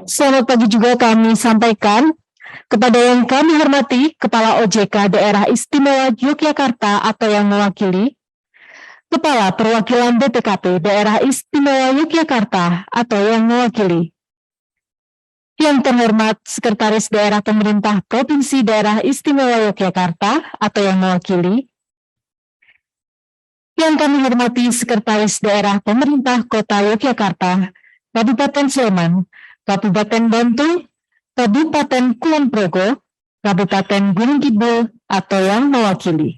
Selamat pagi juga kami sampaikan kepada yang kami hormati Kepala OJK Daerah Istimewa Yogyakarta atau yang mewakili, Kepala Perwakilan BPKP Daerah Istimewa Yogyakarta atau yang mewakili, yang terhormat Sekretaris Daerah Pemerintah Provinsi Daerah Istimewa Yogyakarta atau yang mewakili, yang kami hormati Sekretaris Daerah Pemerintah Kota Yogyakarta, Kabupaten Sleman, Kabupaten Bantul, Kabupaten Kulon Progo, Kabupaten Gunung Kidul atau yang mewakili.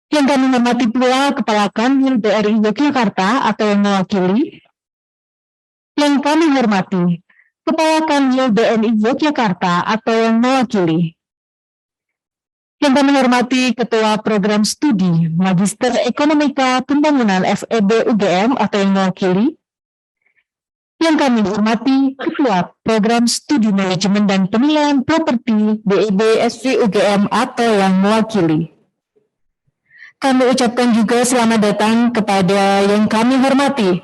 Yang kami hormati pula Kepala Kanwil BRI Yogyakarta atau yang mewakili. Yang kami hormati Kepala Kanwil BNI Yogyakarta atau yang mewakili. Yang kami hormati Ketua Program Studi Magister Ekonomika Pembangunan FEB UGM atau yang mewakili. Yang kami hormati Ketua Program Studi Manajemen dan Penilaian Properti BIB SV UGM atau yang mewakili. Kami ucapkan juga selamat datang kepada yang kami hormati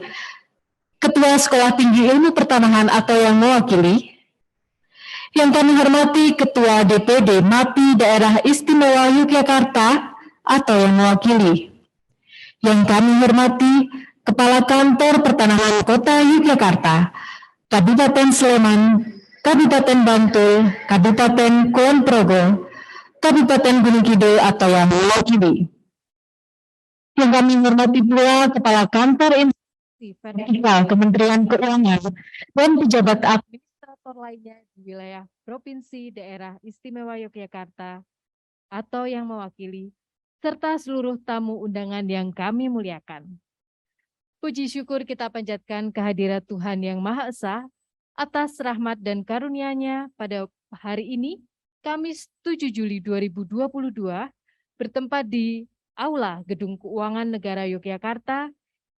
Ketua Sekolah Tinggi Ilmu Pertanahan atau yang mewakili. Yang kami hormati Ketua DPD MAPI Daerah Istimewa Yogyakarta atau yang mewakili. Yang kami hormati Kepala Kantor Pertanahan Kota Yogyakarta, Kabupaten Sleman, Kabupaten Bantul, Kabupaten Kulon Progo, Kabupaten Gunung Kidul atau yang mewakili. Yang kami hormati pula Kepala Kantor Instansi Vertikal Kementerian Keuangan dan pejabat administrator lainnya di wilayah Provinsi Daerah Istimewa Yogyakarta atau yang mewakili, serta seluruh tamu undangan yang kami muliakan. Puji syukur kita panjatkan kehadirat Tuhan Yang Maha Esa atas rahmat dan karunia-Nya pada hari ini, Kamis 7 Juli 2022, bertempat di Aula Gedung Keuangan Negara Yogyakarta,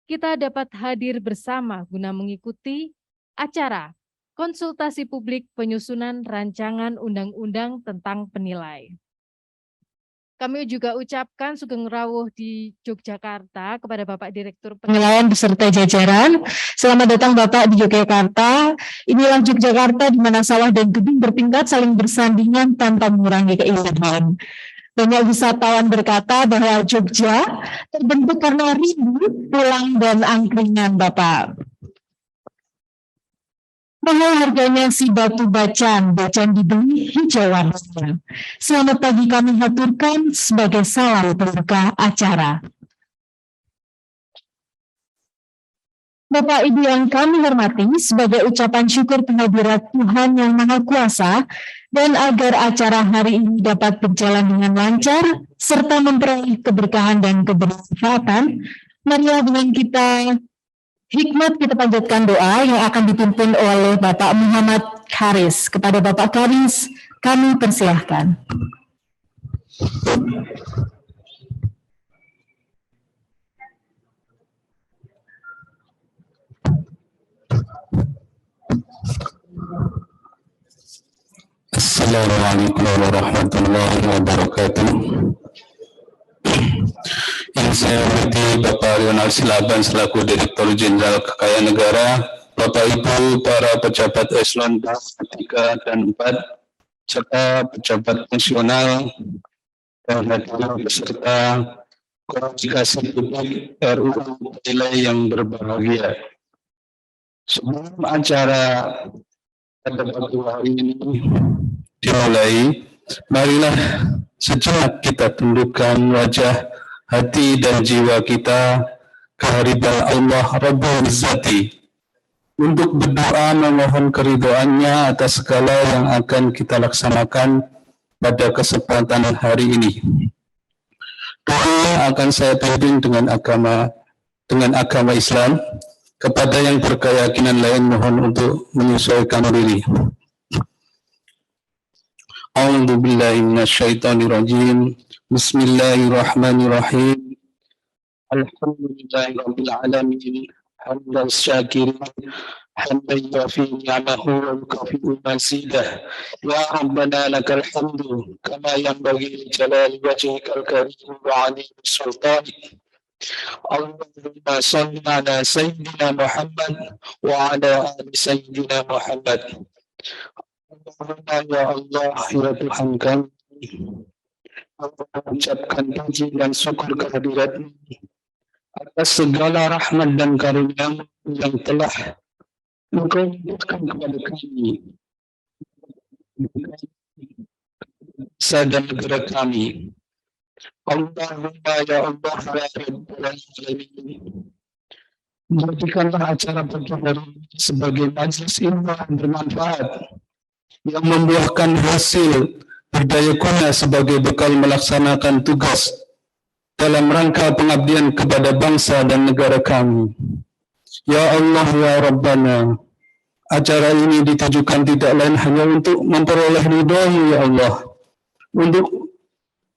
kita dapat hadir bersama guna mengikuti acara konsultasi publik penyusunan rancangan undang-undang tentang penilai. Kami juga ucapkan sugeng rawuh di Yogyakarta kepada Bapak Direktur Penilaian beserta jajaran. Selamat datang Bapak di Yogyakarta. Inilah Yogyakarta di mana sawah dan gedung bertingkat saling bersandingan tanpa mengurangi keindahan. Banyak wisatawan berkata bahwa Jogja terbentuk karena rindu, pulang, dan angkringan Bapak. Mahal harganya si batu bacan dibeli hijau warnanya. Selamat pagi kami haturkan sebagai salam pembuka acara. Bapak Ibu yang kami hormati, sebagai ucapan syukur kehadirat Tuhan Yang Maha Kuasa, dan agar acara hari ini dapat berjalan dengan lancar, serta memperoleh keberkahan dan kebermanfaatan, marilah dengan hikmat kita panjatkan doa yang akan dipimpin oleh Bapak Muhammad Karis. Kepada Bapak Karis, kami persilahkan. Assalamualaikum warahmatullahi wabarakatuh. Yang saya hormati Bapak Lionel Silaban selaku Direktur Jenderal Kekayaan Negara, Bapak Ibu para pejabat eselon 3 dan 4, serta pejabat nasional dan hadirin beserta komunikasi publik RUU Penilai yang berbahagia. Sebelum acara pada pagi hari ini dimulai, marilah sejenak kita tundukkan wajah, hati dan jiwa kita ke hadirat Allah Rabbul Izzati untuk berdoa memohon keridhoannya atas segala yang akan kita laksanakan pada kesempatan hari ini. Doa akan saya pimpin dengan agama Islam. Kepada yang berkeyakinan lain mohon untuk menyesuaikan diri. A'udzu billahi minasyaitonir rajim. Bismillahirrahmanirrahim. Alhamdulillahirabbil alamin. Hamdan syakirin, hamdan yuafi ni'amahu wa yukafi'u mazidah. Ya Rabbana lakal hamdu kama yanbaghi li jalali wajhikal karim wa 'azimi sultanik. Allahumma salli ala Sayyidina Muhammad wa ala ali Sayyidina Muhammad. Allahumma ya Allah, ya Tuhan kami, aku mengucapkan puji dan syukur kehadirat-Mu atas segala rahmat dan karunia yang telah Engkau berikan kepada kami, bangsa dan negara kami. Allahumma ya Allah, ya Rabbal Alamin. Jadikanlah acara pagi hari ini sebagai majelis ilmu yang bermanfaat, yang membuahkan hasil berdaya guna sebagai bekal melaksanakan tugas dalam rangka pengabdian kepada bangsa dan negara kami. Ya Allah, ya Rabbana, acara ini ditujukan tidak lain hanya untuk memperoleh ridho-Mu, ya Allah.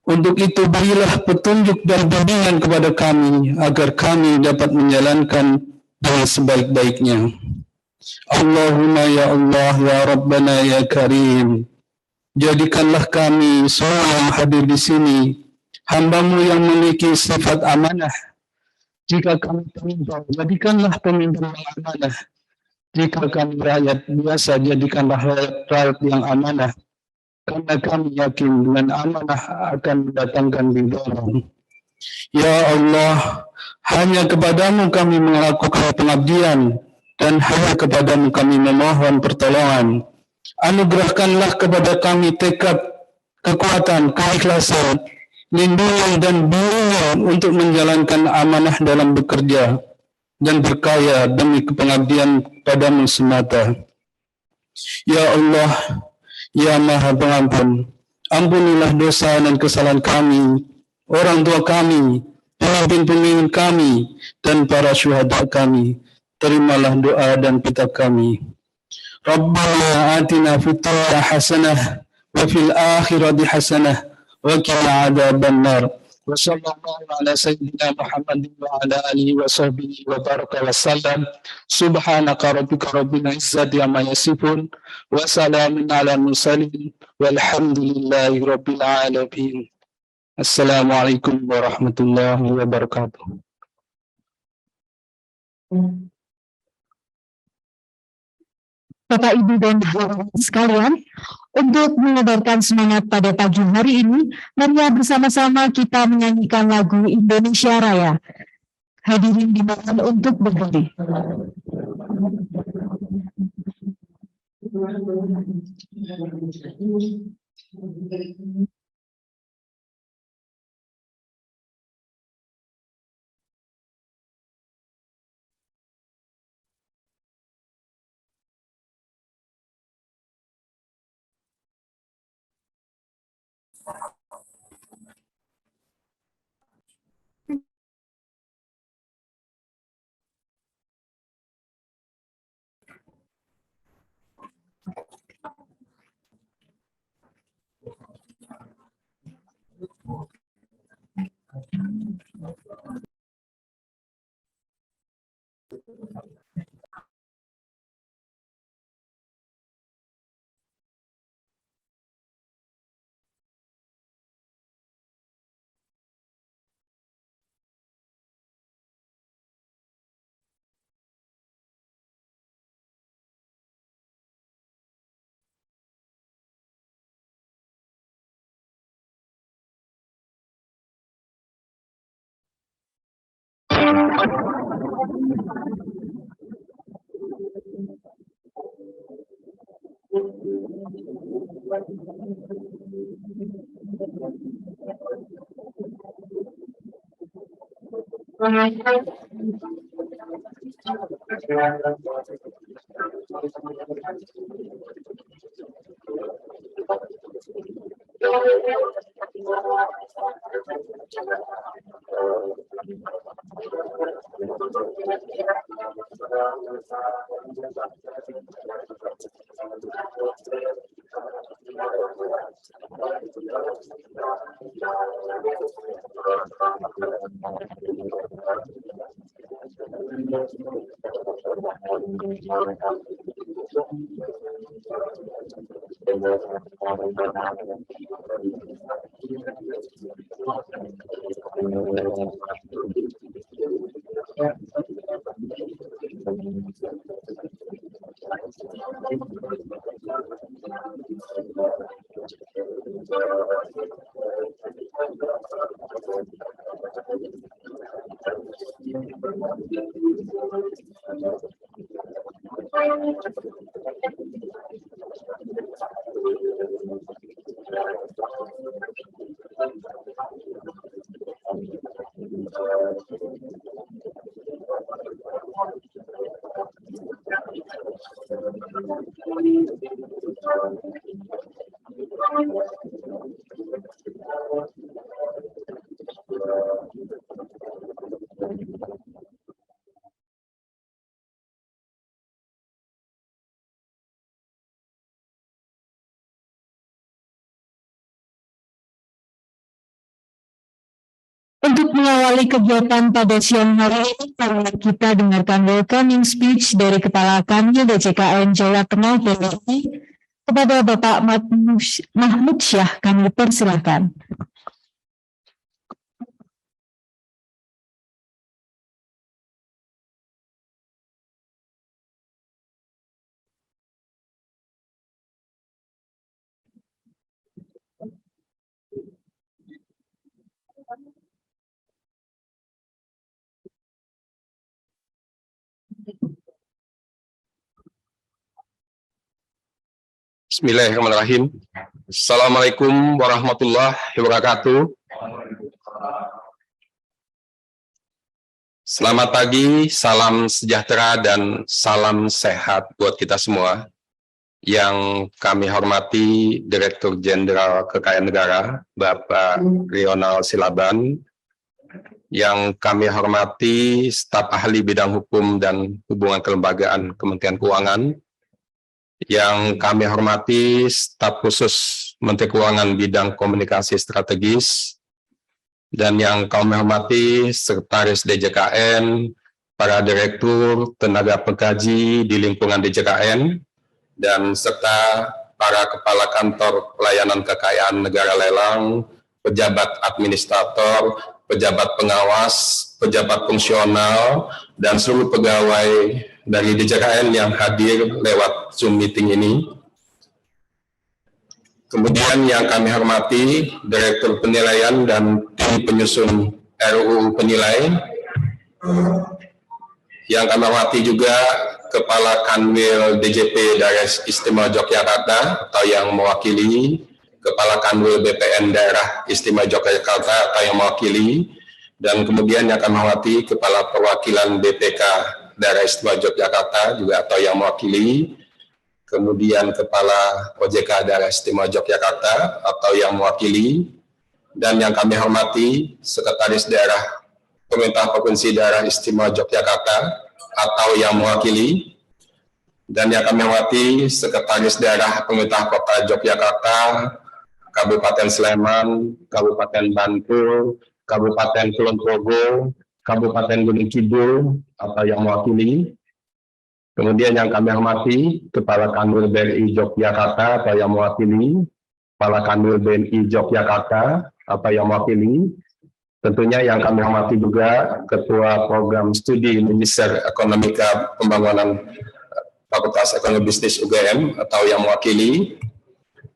Untuk itu berilah petunjuk dan bimbingan kepada kami agar kami dapat menjalankan dengan sebaik-baiknya. Allahumma ya Allah, ya Rabbana, ya Karim, jadikanlah kami semua yang hadir di sini hamba-Mu yang memiliki sifat amanah. Jika kami pemimpin, jadikanlah pemimpin yang amanah. Jika kami rakyat biasa, jadikanlah rakyat yang amanah. Karena kami yakin dengan amanah akan mendatangkan ridho-Mu. Ya Allah, hanya kepada-Mu kami melakukan pengabdian dan hanya kepada-Mu kami memohon pertolongan. Anugerahkanlah kepada kami tekad, kekuatan, keikhlasan, lindungan dan bimbingan untuk menjalankan amanah dalam bekerja dan berkarya demi pengabdian pada-Mu semata. Ya Allah, ya Maha Pengampun, ampunilah dosa dan kesalahan kami, orang tua kami, pemimpin-pemimpin kami, dan para syuhada kami. Terimalah doa dan pita kami. Rabbana atina fid dunya hasanah wa fil akhirati hasanah wa qina adzabannar. Wa sallallahu ala sayyidina Muhammadin wa ala alihi wa sahbihi wa baraka wa sallam. Subhanaka rabbika rabbil izzati amma yasifun wa salamun ala mursalin walhamdulillahi rabbil alamin. Assalamualaikum warahmatullahi wabarakatuh. Bapak, Ibu, dan Bapak sekalian, untuk mengabarkan semangat pada pagi hari ini, mari bersama-sama kita menyanyikan lagu Indonesia Raya. Hadirin dimohon untuk berdiri. Untuk mengawali kegiatan pada siang hari ini, kita dengarkan welcoming speech dari Kepala Kanwil DJKN Jawa Tengah DPRD kepada Bapak Mahmud Syah. Kami persilakan. Bismillahirrahmanirrahim. Assalamualaikum warahmatullahi wabarakatuh. Selamat pagi, salam sejahtera dan salam sehat buat kita semua. Yang kami hormati Direktur Jenderal Kekayaan Negara, Bapak Rionald Silaban. Yang kami hormati staf ahli bidang hukum dan hubungan kelembagaan Kementerian Keuangan. Yang kami hormati staf khusus Menteri Keuangan bidang komunikasi strategis, dan yang kami hormati Sekretaris DJKN, para direktur, tenaga pengkaji di lingkungan DJKN, dan serta para kepala kantor pelayanan kekayaan negara lelang, pejabat administrator, pejabat pengawas, pejabat fungsional, dan seluruh pegawai dari DJKN yang hadir lewat Zoom meeting ini. Kemudian yang kami hormati Direktur Penilaian dan tim penyusun RUU Penilai. Yang kami hormati juga Kepala Kanwil DJP Daerah Istimewa Yogyakarta atau yang mewakili, Kepala Kanwil BPN Daerah Istimewa Yogyakarta atau yang mewakili, dan kemudian yang kami hormati Kepala Perwakilan BPK Daerah Istimewa Yogyakarta juga atau yang mewakili, kemudian Kepala OJK Daerah Istimewa Yogyakarta atau yang mewakili, dan yang kami hormati Sekretaris Daerah Pemerintah Provinsi Daerah Istimewa Yogyakarta atau yang mewakili, dan yang kami hormati Sekretaris Daerah Pemerintah Kota Yogyakarta, Kabupaten Sleman, Kabupaten Bantul, Kabupaten Kulon Progo, Kabupaten Gunung Kidul atau yang mewakili. Kemudian yang kami hormati Kepala Kanwil BNI Yogyakarta atau yang mewakili, Kepala Kanwil BNI Yogyakarta atau yang mewakili. Tentunya yang kami hormati juga Ketua Program Studi Magister Ekonomika Pembangunan Fakultas Ekonomi Bisnis UGM atau yang mewakili.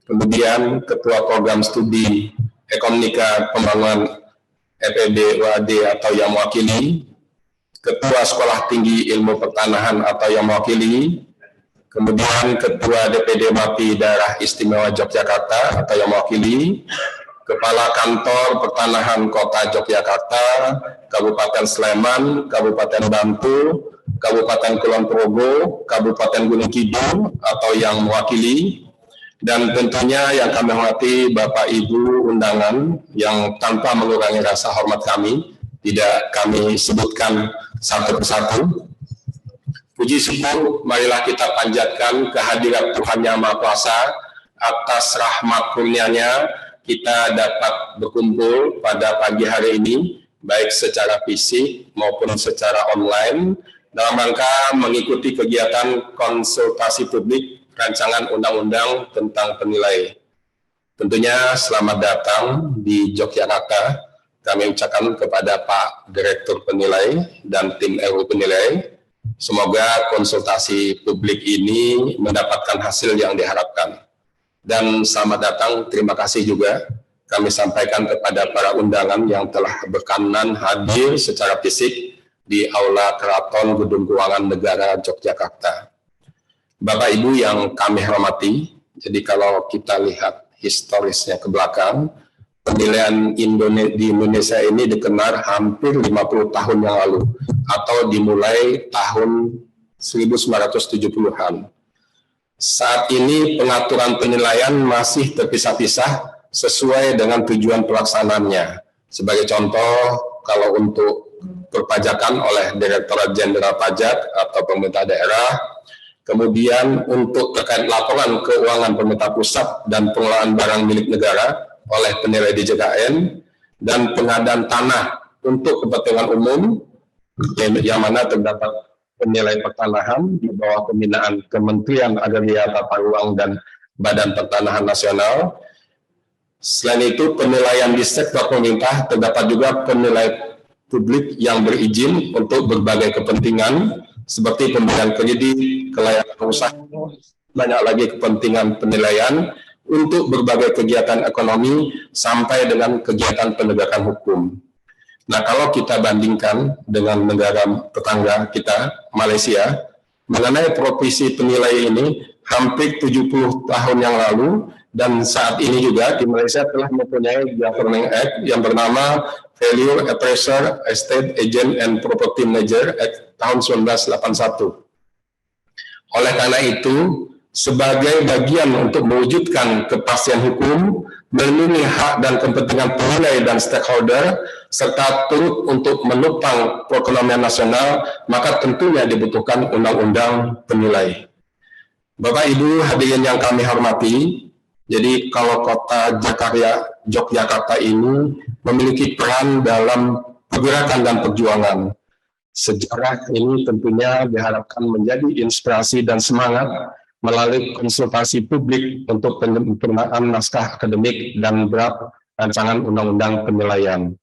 Kemudian Ketua Program Studi Ekonomika Pembangunan FEB UAD atau yang mewakili, Ketua Sekolah Tinggi Ilmu Pertanahan atau yang mewakili, kemudian Ketua DPD MAPI Daerah Istimewa Yogyakarta atau yang mewakili, Kepala Kantor Pertanahan Kota Yogyakarta, Kabupaten Sleman, Kabupaten Bantul, Kabupaten Kulon Progo, Kabupaten Gunung Kidul atau yang mewakili, dan tentunya yang kami hormati Bapak Ibu undangan yang tanpa mengurangi rasa hormat kami, tidak kami sebutkan satu persatu. Puji syukur, marilah kita panjatkan kehadirat Tuhan Yang Maha Kuasa. Atas rahmat kurnia-Nya kita dapat berkumpul pada pagi hari ini, baik secara fisik maupun secara online, dalam rangka mengikuti kegiatan konsultasi publik rancangan undang-undang tentang penilai. Tentunya selamat datang di Yogyakarta. Kami ucapkan kepada Pak Direktur Penilai dan tim RUU Penilai, semoga konsultasi publik ini mendapatkan hasil yang diharapkan. Dan selamat datang, terima kasih juga kami sampaikan kepada para undangan yang telah berkenan hadir secara fisik di Aula Keraton Gedung Keuangan Negara Yogyakarta. Bapak Ibu yang kami hormati, jadi kalau kita lihat historisnya ke belakang, penilaian di Indonesia ini dikenal hampir 50 tahun yang lalu, atau dimulai tahun 1970-an. Saat ini pengaturan penilaian masih terpisah-pisah sesuai dengan tujuan pelaksanaannya. Sebagai contoh, kalau untuk perpajakan oleh Direktorat Jenderal Pajak atau pemerintah daerah, kemudian untuk terkait laporan keuangan pemerintah pusat dan pengelolaan barang milik negara oleh penilai DJKN, dan pengadaan tanah untuk kepentingan umum yang mana terdapat penilai pertanahan di bawah pembinaan Kementerian Agraria Tata Ruang dan Badan Pertanahan Nasional. Selain itu, penilaian di sektor pemerintah terdapat juga penilai publik yang berizin untuk berbagai kepentingan seperti pemberian kredit, kelayakan usaha, banyak lagi kepentingan penilaian untuk berbagai kegiatan ekonomi sampai dengan kegiatan penegakan hukum. Nah, kalau kita bandingkan dengan negara tetangga kita, Malaysia, mengenai profesi penilai ini hampir 70 tahun yang lalu, dan saat ini juga di Malaysia telah mempunyai Governing Act yang bernama Value Appraiser, Estate Agent and Property Manager Act tahun 1981. Oleh karena itu, sebagai bagian untuk mewujudkan kepastian hukum, melindungi hak dan kepentingan penilai dan stakeholder, serta turut untuk menopang perekonomian nasional, maka tentunya dibutuhkan undang-undang penilai. Bapak Ibu hadirin yang kami hormati, jadi kalau kota Yogyakarta ini memiliki peran dalam pergerakan dan perjuangan. Sejarah ini tentunya diharapkan menjadi inspirasi dan semangat melalui konsultasi publik untuk penyempurnaan naskah akademik dan draft rancangan undang-undang penilaian.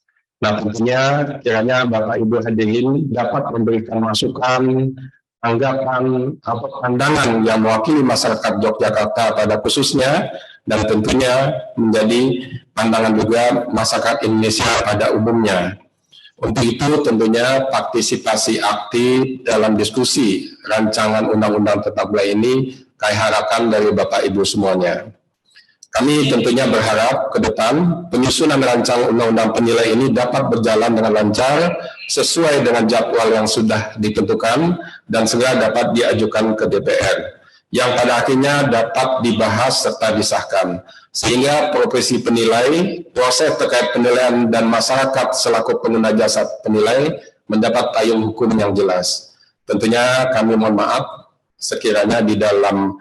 Nah, tentunya kiranya Bapak Ibu hadirin dapat memberikan masukan, tanggapan, atau pandangan yang mewakili masyarakat Yogyakarta pada khususnya, dan tentunya menjadi pandangan juga masyarakat Indonesia pada umumnya. Untuk itu tentunya partisipasi aktif dalam diskusi rancangan undang-undang tata bola ini kami harapkan dari Bapak Ibu semuanya. Kami tentunya berharap ke depan penyusunan rancangan undang-undang penilai ini dapat berjalan dengan lancar sesuai dengan jadwal yang sudah ditentukan dan segera dapat diajukan ke DPR, yang pada akhirnya dapat dibahas serta disahkan, sehingga profesi penilai, proses terkait penilaian dan masyarakat selaku pengguna jasa penilai mendapat payung hukum yang jelas. Tentunya kami mohon maaf sekiranya di dalam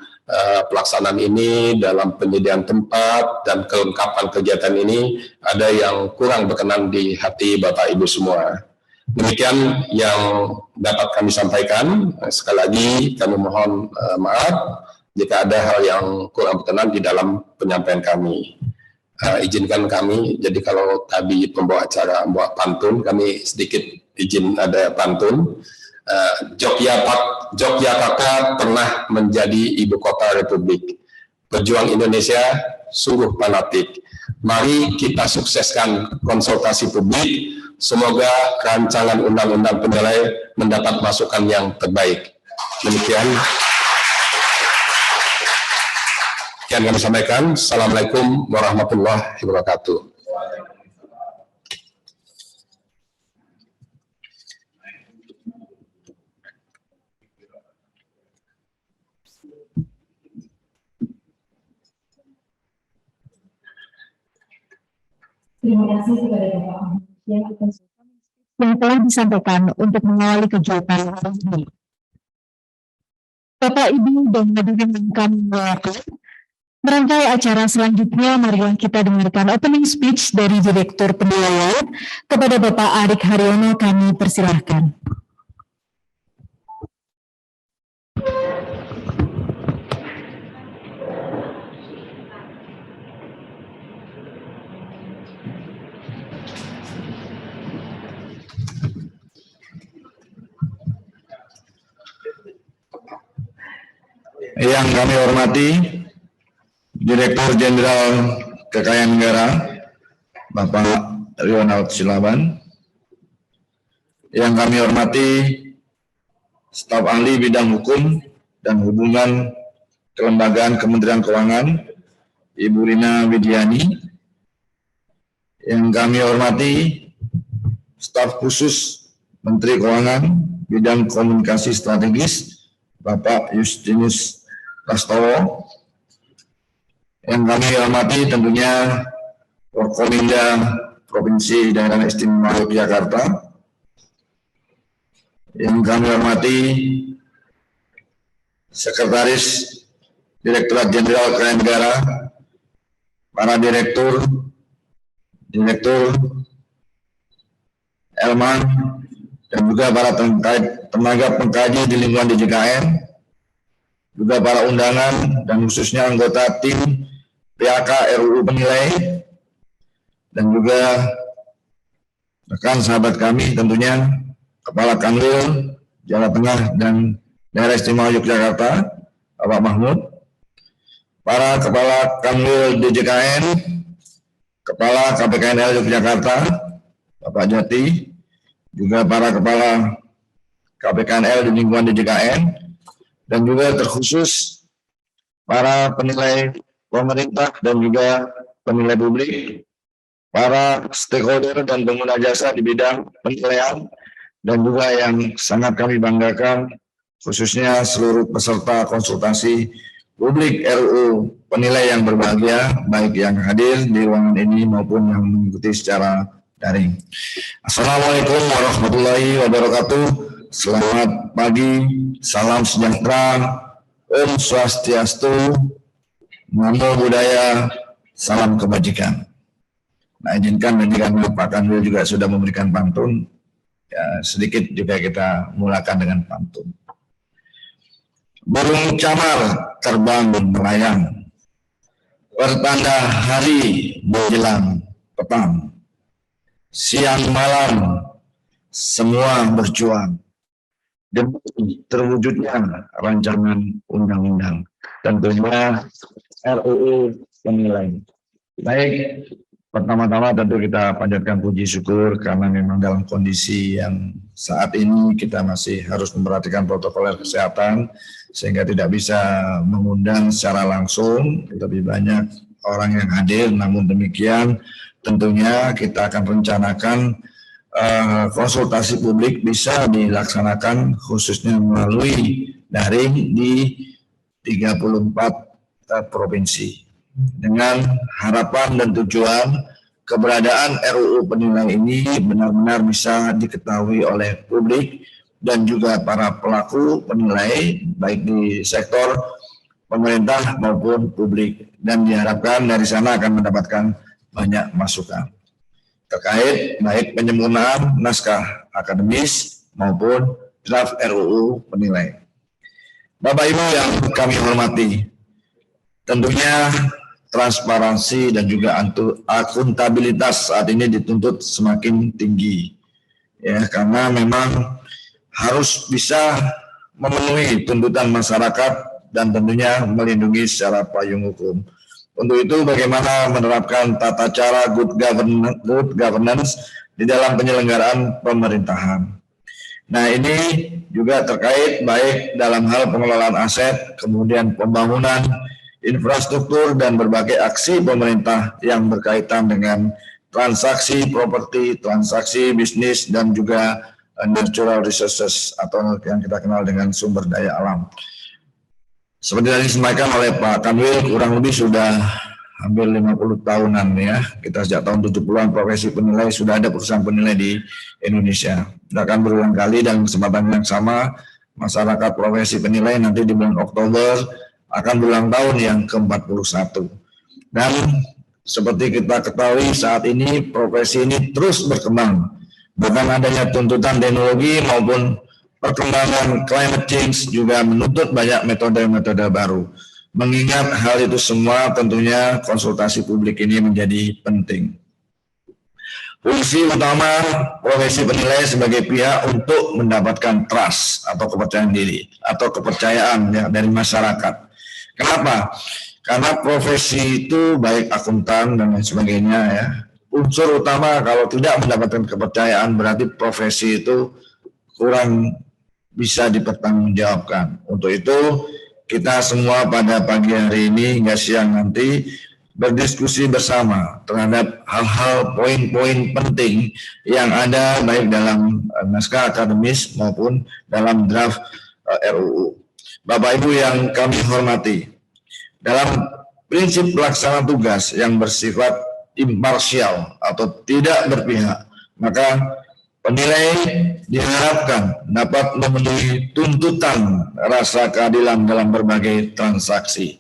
pelaksanaan ini, dalam penyediaan tempat dan kelengkapan kegiatan ini ada yang kurang berkenan di hati Bapak Ibu semua. Demikian yang dapat kami sampaikan. Sekali lagi kami mohon maaf jika ada hal yang kurang berkenan di dalam penyampaian kami. Izinkan kami, jadi kalau tadi pembawa acara membawa pantun, kami sedikit izin ada pantun. Yogyakarta pernah menjadi ibu kota Republik. Pejuang Indonesia sungguh fanatik. Mari kita sukseskan konsultasi publik. Semoga rancangan undang-undang penilai mendapat masukan yang terbaik. Demikian yang kami sampaikan. Assalamualaikum warahmatullahi wabarakatuh. Terima kasih kepada Bapak yang telah disampaikan untuk mengawali kegiatan hari ini. Bapak, Ibu, dan hadirin yang kami muliakan, merangkai acara selanjutnya, marilah kita dengarkan opening speech dari Direktur Penilaian. Kepada Bapak Arik Haryono kami persilahkan. Yang kami hormati Direktur Jenderal Kekayaan Negara Bapak Ronald Silaban, Yang kami hormati staf ahli bidang hukum dan hubungan kelembagaan Kementerian Keuangan, Ibu Rina Widiani. Yang kami hormati staf khusus Menteri Keuangan bidang komunikasi strategis, Bapak Justinus Prastowo. Yang kami hormati tentunya Forkominda Provinsi Daerah Istimewa Yogyakarta. Yang kami hormati Sekretaris Direktorat Jenderal Kekayaan Negara, para direktur Elman, dan juga para tenaga pengkaji di lingkungan DJKN, juga para undangan dan khususnya anggota tim PAK RUU Penilai, dan juga rekan sahabat kami tentunya Kepala Kanwil Jawa Tengah dan Daerah Istimewa Yogyakarta, Bapak Mahmud, para Kepala Kanwil DJKN, Kepala KPKNL Yogyakarta, Bapak Jati, juga para Kepala KPKNL di lingkungan DJKN, dan juga terkhusus para penilai pemerintah dan juga penilai publik, para stakeholder dan pengguna jasa di bidang penilaian, dan juga yang sangat kami banggakan khususnya seluruh peserta konsultasi publik RUU Penilai yang berbahagia, baik yang hadir di ruangan ini maupun yang mengikuti secara daring. Assalamualaikum warahmatullahi wabarakatuh. Selamat pagi, salam sejahtera, Om Swastiastu, Namo Buddhaya, salam kebajikan. Nah, izinkan nanti kami Pak Kanwil juga sudah memberikan pantun. Ya, sedikit juga kita mulakan dengan pantun. Burung camar terbang melayang, pertanda hari menjelang petang. Siang malam semua berjuang demi terwujudnya rancangan undang-undang, tentunya RUU Penilai. Baik, pertama-tama tentu kita panjatkan puji syukur karena memang dalam kondisi yang saat ini kita masih harus memperhatikan protokol kesehatan sehingga tidak bisa mengundang secara langsung lebih banyak orang yang hadir. Namun demikian tentunya kita akan rencanakan konsultasi publik bisa dilaksanakan khususnya melalui daring di 34 provinsi. Dengan harapan dan tujuan keberadaan RUU Penilai ini benar-benar bisa diketahui oleh publik dan juga para pelaku penilai baik di sektor pemerintah maupun publik, dan diharapkan dari sana akan mendapatkan banyak masukan terkait baik penyempurnaan naskah akademis maupun draft RUU Penilai. Bapak Ibu yang kami hormati, tentunya transparansi dan juga akuntabilitas saat ini dituntut semakin tinggi, ya, karena memang harus bisa memenuhi tuntutan masyarakat dan tentunya melindungi secara payung hukum. Untuk itu bagaimana menerapkan tata cara good governance di dalam penyelenggaraan pemerintahan. Nah, ini juga terkait baik dalam hal pengelolaan aset, kemudian pembangunan infrastruktur dan berbagai aksi pemerintah yang berkaitan dengan transaksi properti, transaksi bisnis, dan juga natural resources atau yang kita kenal dengan sumber daya alam. Seperti tadi disampaikan oleh Pak Kanwil, kurang lebih sudah hampir 50 tahunan ya. Kita sejak tahun 70-an profesi penilai, sudah ada perusahaan penilai di Indonesia. Akan berulang kali dan kesempatan yang sama, masyarakat profesi penilai nanti di bulan Oktober akan berulang tahun yang ke-41. Dan seperti kita ketahui saat ini profesi ini terus berkembang. Bukan adanya tuntutan teknologi maupun perkembangan climate change juga menuntut banyak metode-metode baru. Mengingat hal itu semua tentunya konsultasi publik ini menjadi penting. Fungsi utama profesi penilai sebagai pihak untuk mendapatkan trust atau kepercayaan diri atau kepercayaan ya, dari masyarakat. Kenapa? Karena profesi itu baik akuntan dan lain sebagainya ya. Unsur utama kalau tidak mendapatkan kepercayaan berarti profesi itu kurang bisa dipertanggungjawabkan. Untuk itu kita semua pada pagi hari ini hingga siang nanti berdiskusi bersama terhadap hal-hal poin-poin penting yang ada baik dalam naskah akademis maupun dalam draft RUU. Bapak Ibu yang kami hormati, dalam prinsip pelaksanaan tugas yang bersifat imparsial atau tidak berpihak, maka penilai diharapkan dapat memenuhi tuntutan rasa keadilan dalam berbagai transaksi.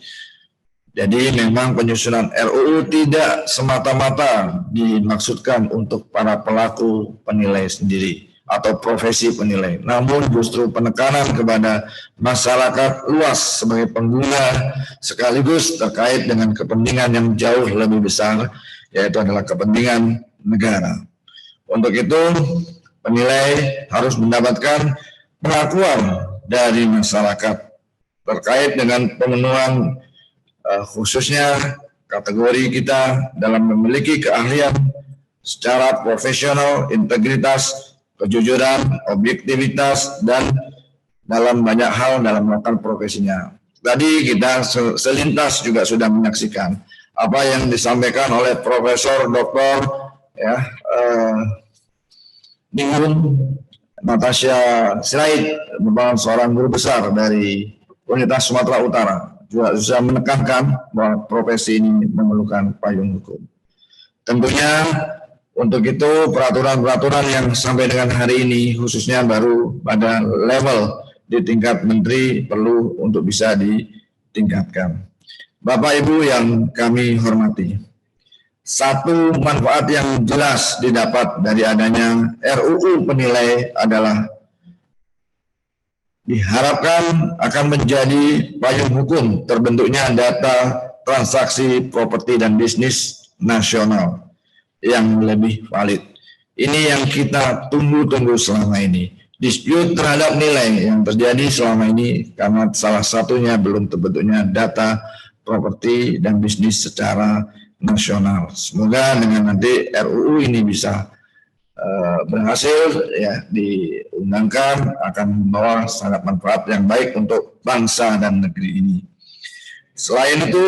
Jadi memang penyusunan RUU tidak semata-mata dimaksudkan untuk para pelaku penilai sendiri atau profesi penilai, namun justru penekanan kepada masyarakat luas sebagai pengguna sekaligus terkait dengan kepentingan yang jauh lebih besar, yaitu adalah kepentingan negara. Untuk itu penilai harus mendapatkan pengakuan dari masyarakat terkait dengan pemenuhan khususnya kategori kita dalam memiliki keahlian secara profesional, integritas, kejujuran, objektivitas, dan dalam banyak hal dalam melakukan profesinya. Tadi kita selintas juga sudah menyaksikan apa yang disampaikan oleh Profesor Dr. Ningrum Natasha Sirait, merupakan seorang guru besar dari Universitas Sumatera Utara, juga sudah menekankan bahwa profesi ini memerlukan payung hukum. Tentunya untuk itu peraturan-peraturan yang sampai dengan hari ini khususnya baru pada level di tingkat menteri perlu untuk bisa ditingkatkan. Bapak Ibu yang kami hormati, satu manfaat yang jelas didapat dari adanya RUU penilai adalah diharapkan akan menjadi payung hukum terbentuknya data transaksi properti dan bisnis nasional yang lebih valid. Ini yang kita tunggu-tunggu selama ini. Dispute terhadap nilai yang terjadi selama ini karena salah satunya belum terbentuknya data properti dan bisnis secara nasional. Semoga dengan nanti RUU ini bisa berhasil ya diundangkan, akan membawa sangat manfaat yang baik untuk bangsa dan negeri ini. Selain itu,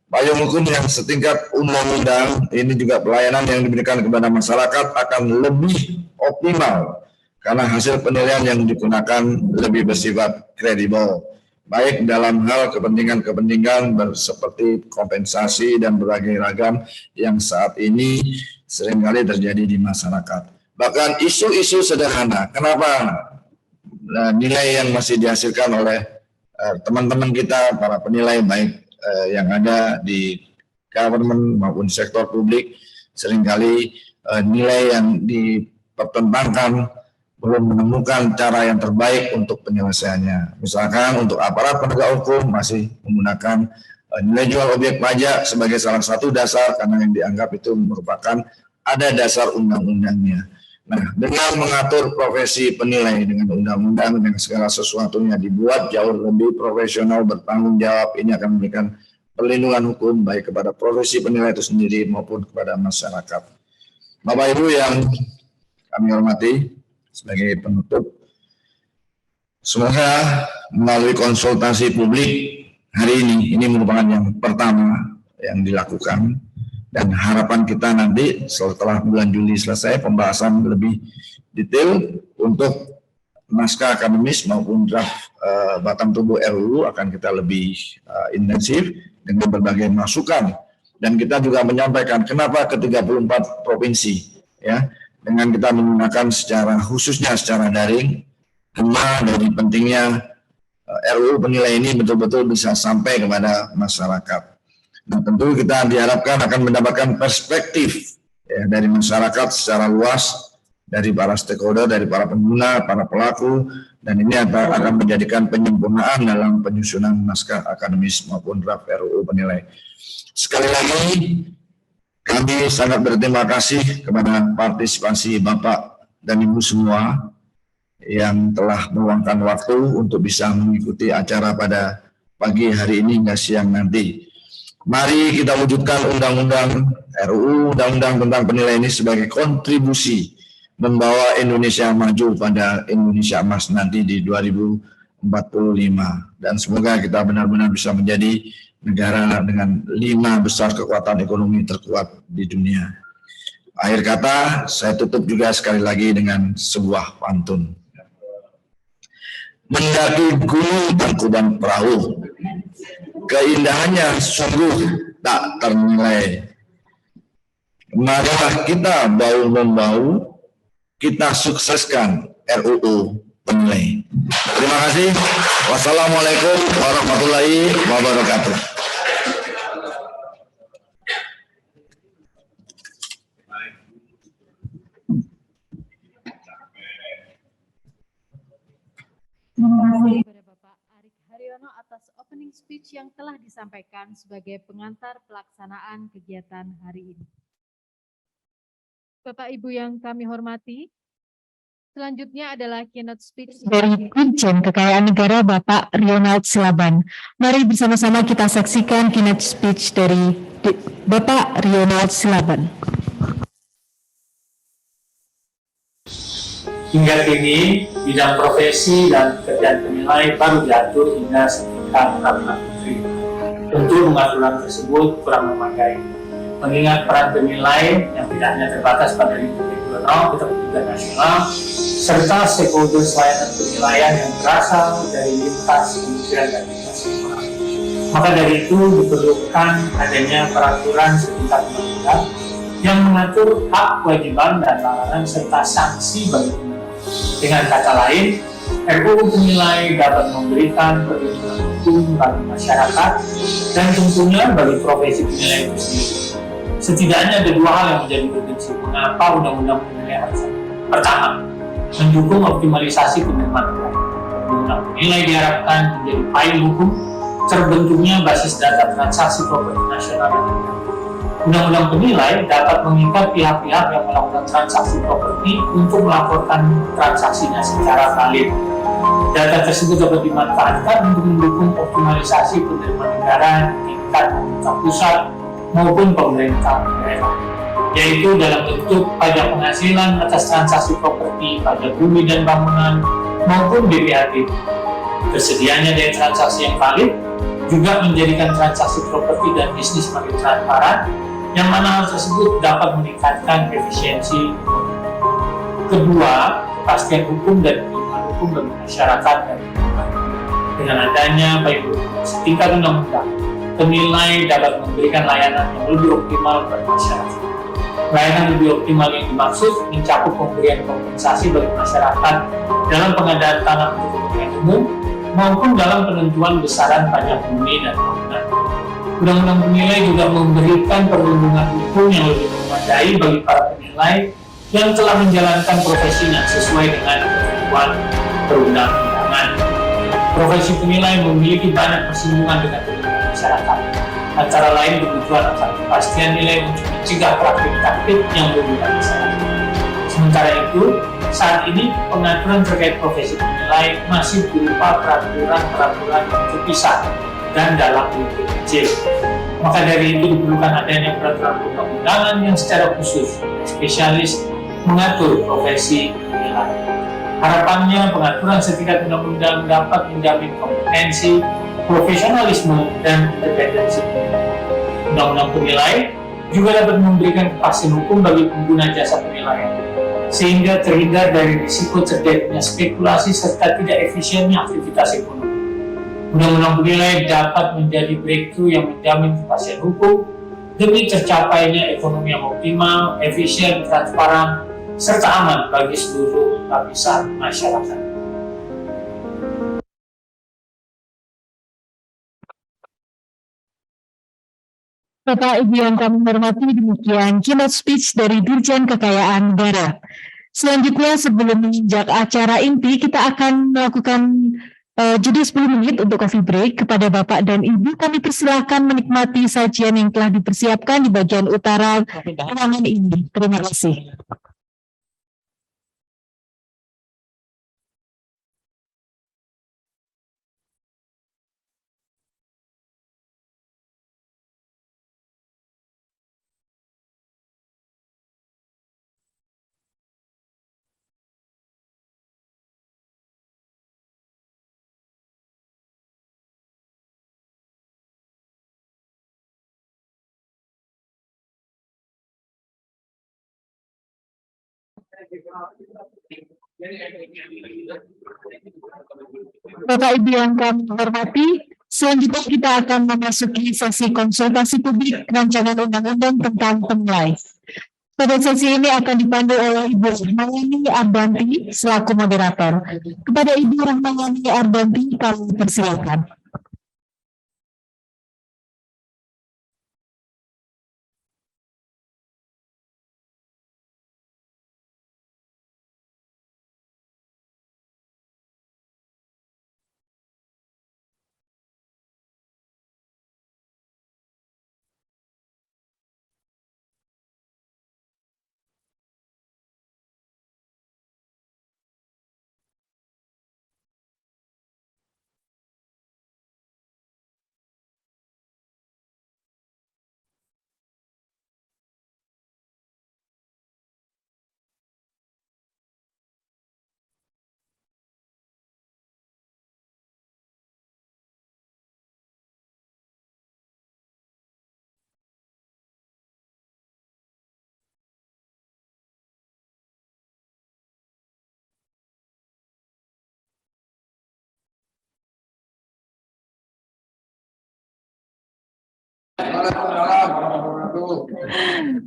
payung hukum yang setingkat undang-undang ini juga pelayanan yang diberikan kepada masyarakat akan lebih optimal karena hasil penilaian yang digunakan lebih bersifat kredibel, baik dalam hal kepentingan-kepentingan seperti kompensasi dan berbagai ragam yang saat ini seringkali terjadi di masyarakat. Bahkan isu-isu sederhana, kenapa nilai yang masih dihasilkan oleh teman-teman kita, para penilai baik yang ada di government maupun sektor publik, seringkali nilai yang dipertentangkan belum menemukan cara yang terbaik untuk penyelesaiannya. Misalkan untuk aparat penegak hukum masih menggunakan nilai jual objek pajak sebagai salah satu dasar karena yang dianggap itu merupakan ada dasar undang-undangnya. Nah, dengan mengatur profesi penilai dengan undang-undang dengan segala sesuatunya dibuat jauh lebih profesional, bertanggung jawab, ini akan memberikan perlindungan hukum baik kepada profesi penilai itu sendiri maupun kepada masyarakat. Bapak Ibu yang kami hormati, sebagai penutup, semoga melalui konsultasi publik hari ini merupakan yang pertama yang dilakukan, dan harapan kita nanti setelah bulan Juli selesai pembahasan lebih detail untuk naskah akademis maupun draft batang tubuh RUU akan kita lebih intensif dengan berbagai masukan, dan kita juga menyampaikan kenapa ke 34 provinsi ya, dengan kita menggunakan secara khususnya secara daring, karena dari pentingnya RUU penilai ini betul-betul bisa sampai kepada masyarakat. Nah, tentu kita diharapkan akan mendapatkan perspektif ya, dari masyarakat secara luas, dari para stakeholder, dari para pengguna, para pelaku, dan ini akan menjadikan penyempurnaan dalam penyusunan naskah akademis maupun draft RUU penilai. Sekali lagi, kami sangat berterima kasih kepada partisipasi Bapak dan Ibu semua yang telah meluangkan waktu untuk bisa mengikuti acara pada pagi hari ini hingga siang nanti. Mari kita wujudkan undang-undang RUU, undang-undang tentang penilaian ini sebagai kontribusi membawa Indonesia maju pada Indonesia Emas nanti di 2045, dan semoga kita benar-benar bisa menjadi negara dengan 5 besar kekuatan ekonomi terkuat di dunia. Akhir kata, saya tutup juga sekali lagi dengan sebuah pantun. Mendaki gunung tangkuban perahu, keindahannya sungguh tak ternilai. Marilah kita bahu-membahu, kita sukseskan RUU Penilai. Terima kasih. Wassalamualaikum warahmatullahi wabarakatuh. Terima kasih. Kepada Bapak Arik Haryono atas opening speech yang telah disampaikan sebagai pengantar pelaksanaan kegiatan hari ini. Bapak Ibu yang kami hormati, selanjutnya adalah keynote speech Dari Dirjen Kekayaan Negara Bapak Ronald Silaban. Mari bersama-sama kita saksikan keynote speech dari Bapak Ronald Silaban. Hingga kini, bidang profesi dan pekerjaan penilai baru diatur hingga setingkat peraturan menteri. Tentu pengaturan tersebut kurang memadai, mengingat peran penilai yang tidak hanya terbatas pada lingkup regional, tetapi juga nasional, serta stakeholders layanan penilaian yang berasal dari lintas kementerian dan lintas lembaga. Maka dari itu diperlukan adanya peraturan setingkat undang-undang yang mengatur hak, kewajiban, dan larangan serta sanksi bagi penilai. Dengan kata lain, RUU Penilai dapat memberikan perlindungan hukum bagi masyarakat dan tentunya bagi profesi penilai itu sendiri. Setidaknya ada 2 hal yang menjadi prinsip mengapa Undang-Undang Penilai harus ada. Pertama, mendukung optimalisasi penerimaan negara. Undang-Undang Penilai diharapkan menjadi payung hukum terbentuknya basis data transaksi properti nasional yang benar. Undang-Undang Penilai dapat mengikat pihak-pihak yang melakukan transaksi properti untuk melaporkan transaksinya secara valid. Data tersebut dapat dimanfaatkan untuk mendukung optimalisasi penerimaan negara di tingkat pemerintah pusat maupun pemerintah daerah, yaitu dalam bentuk pajak penghasilan atas transaksi properti, pajak bumi dan bangunan, maupun BPAT. Tersedianya data transaksi yang valid juga menjadikan transaksi properti dan bisnis semakin transparan, yang mana hal tersebut dapat meningkatkan efisiensi ekonomi. Kedua, kepastian hukum dan perlindungan hukum bagi masyarakat dan penilai. Dengan adanya payung hukum setingkat undang-undang, penilai dapat memberikan layanan yang lebih optimal bagi masyarakat. Layanan lebih optimal yang dimaksud mencakup pemberian kompensasi bagi masyarakat dalam pengadaan tanah untuk kepentingan umum maupun dalam penentuan besaran pajak bumi dan bangunan. Undang-Undang Penilai juga memberikan perlindungan hukum yang lebih memadai bagi para penilai yang telah menjalankan profesinya sesuai dengan ketentuan perundang-undangan. Profesi penilai memiliki banyak persinggungan dengan perlindungan masyarakat, antara lain kebutuhan akan kepastian nilai untuk mencegah praktik-praktik yang merugikan masyarakat. Sementara itu, saat ini pengaturan terkait profesi penilai masih berupa peraturan-peraturan yang terpisah dan dalam lingkup kecil. Maka dari itu diperlukan adanya peraturan perundang-undangan yang secara khusus spesialis mengatur profesi penilai. Harapannya pengaturan setingkat undang-undang dapat menjamin kompetensi, profesionalisme, dan independensi. Undang-undang penilai juga dapat memberikan kepastian hukum bagi pengguna jasa penilaian, sehingga terhindar dari risiko terjadinya spekulasi serta tidak efisiennya aktivitas ekonomi. Undang-Undang Penilai dapat menjadi breakthrough yang menjamin kepastian hukum demi tercapainya ekonomi yang optimal, efisien, transparan, serta aman bagi seluruh lapisan masyarakat. Bapak Ibu yang kami hormati, demikian keynote speech dari Dirjen Kekayaan Negara. Selanjutnya sebelum menginjak acara inti, kita akan melakukan jeda 10 menit untuk coffee break. Kepada Bapak dan Ibu kami persilakan menikmati sajian yang telah dipersiapkan di bagian utara ruangan ini. Terima kasih. Bapak Ibu yang kami hormati, selanjutnya kita akan memasuki sesi konsultasi publik rancangan undang-undang tentang penilai. Pada sesi ini akan dipandu oleh Ibu Rahmayani Ardanti selaku moderator. Kepada Ibu Rahmayani Ardanti kami persilakan.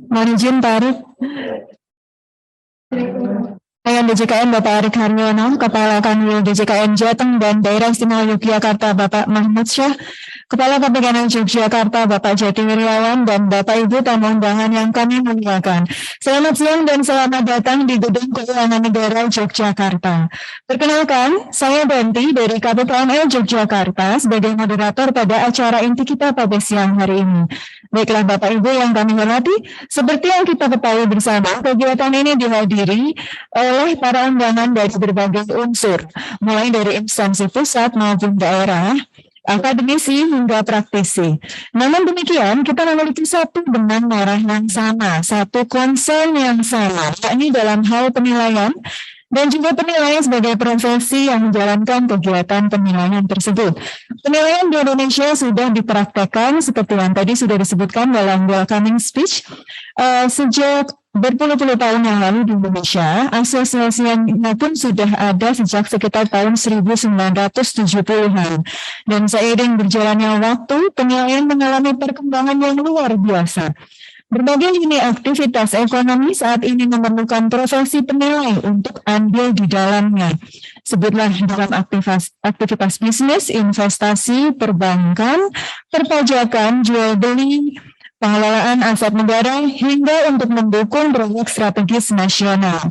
Mohon izin Pak Arief. Dengan DJKN Bapak Arik Haryono, Kepala Kanwil DJKN Jateng dan Daerah Istimewa Yogyakarta Bapak Mahmud Syah, Kepala KPKN Yogyakarta Bapak Jati Wiryawan, dan Bapak Ibu tamu undangan yang kami muliakan. Selamat siang dan selamat datang di Gedung Keuangan Negara Yogyakarta. Perkenalkan, saya Danti dari KPKN Yogyakarta sebagai moderator pada acara inti kita pada siang hari ini. Baiklah Bapak Ibu yang kami hormati, seperti yang kita ketahui bersama, kegiatan ini dihadiri oleh para undangan dari berbagai unsur, mulai dari instansi pusat maupun daerah, akademisi hingga praktisi. Namun demikian, kita memiliki satu benang merah yang sama, satu concern yang sama, yakni dalam hal penilaian dan juga penilaian sebagai profesi yang menjalankan kegiatan penilaian tersebut. Penilaian di Indonesia sudah dipraktekkan seperti yang tadi sudah disebutkan dalam welcoming speech sejak berpuluh-puluh tahun yang lalu di Indonesia. Asosiasinya pun sudah ada sejak sekitar tahun 1970-an. Dan seiring berjalannya waktu, penilaian mengalami perkembangan yang luar biasa. Berbagai lini aktivitas ekonomi saat ini memerlukan profesi penilai untuk andil di dalamnya. Sebutlah dalam aktivitas bisnis, investasi, perbankan, perpajakan, jual beli, pengelolaan aset negara, hingga untuk mendukung proyek strategis nasional.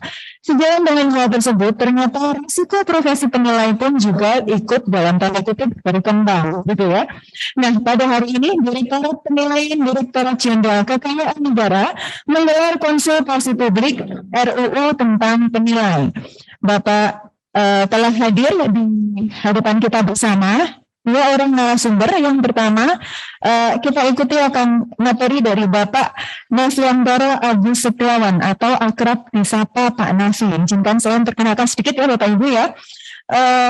Sejalan dengan hal tersebut, ternyata risiko profesi penilai pun juga ikut dalam tanda kutip berkembang, gitu ya. Nah, pada hari ini Direktorat Penilaian Direktorat Jenderal Kekayaan Negara menggelar konsultasi publik RUU tentang penilai. Bapak telah hadir di hadapan kita bersama. Dua orang narasumber. Yang pertama, kita ikuti akan materi dari Bapak Nasliantoro Agus Setiawan atau akrab disapa Pak Nasi. Izinkan saya memperkenalkan sedikit ya Bapak Ibu ya.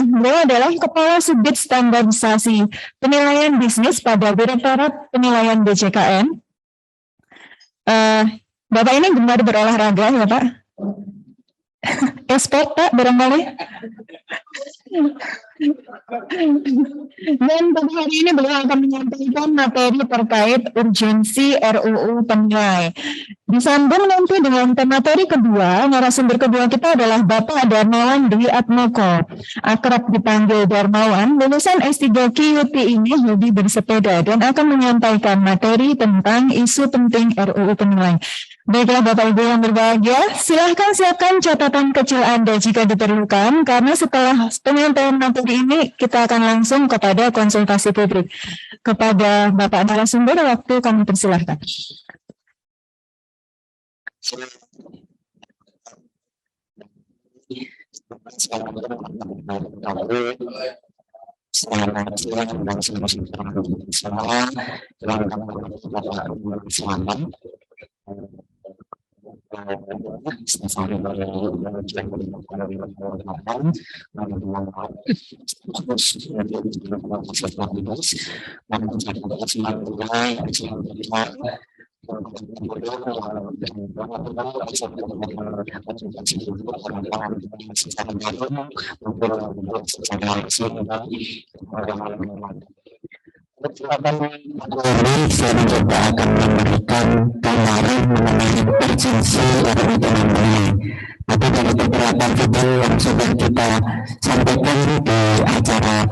Beliau adalah Kepala Subdit Standarisasi Penilaian Bisnis pada Direktorat Penilaian DJKN. Bapak ini gemar berolahraga ya Pak? Sport Pak barangkali? Dan pada hari ini beliau akan menyampaikan materi terkait urgensi RUU penilai. Disambung nanti dengan materi kedua, narasumber kedua kita adalah Bapak Darmawan Dwi Atmoko, akrab dipanggil Darmawan, lulusan S3 QUT ini hobi bersepeda dan akan menyampaikan materi tentang isu penting RUU penilai. Baiklah Bapak Ibu yang berbahagia, silahkan siapkan catatan kecil Anda jika diperlukan, karena setelah penyampaian materi ini kita akan langsung kepada konsultasi publik. Kepada Bapak narasumber, waktu kami persilahkan. Selamat siang dan Saya mencoba akan memberikan gambaran mengenai urgensi RUU Pemilihan. Tapi dari beberapa video yang sudah kita sampaikan di acara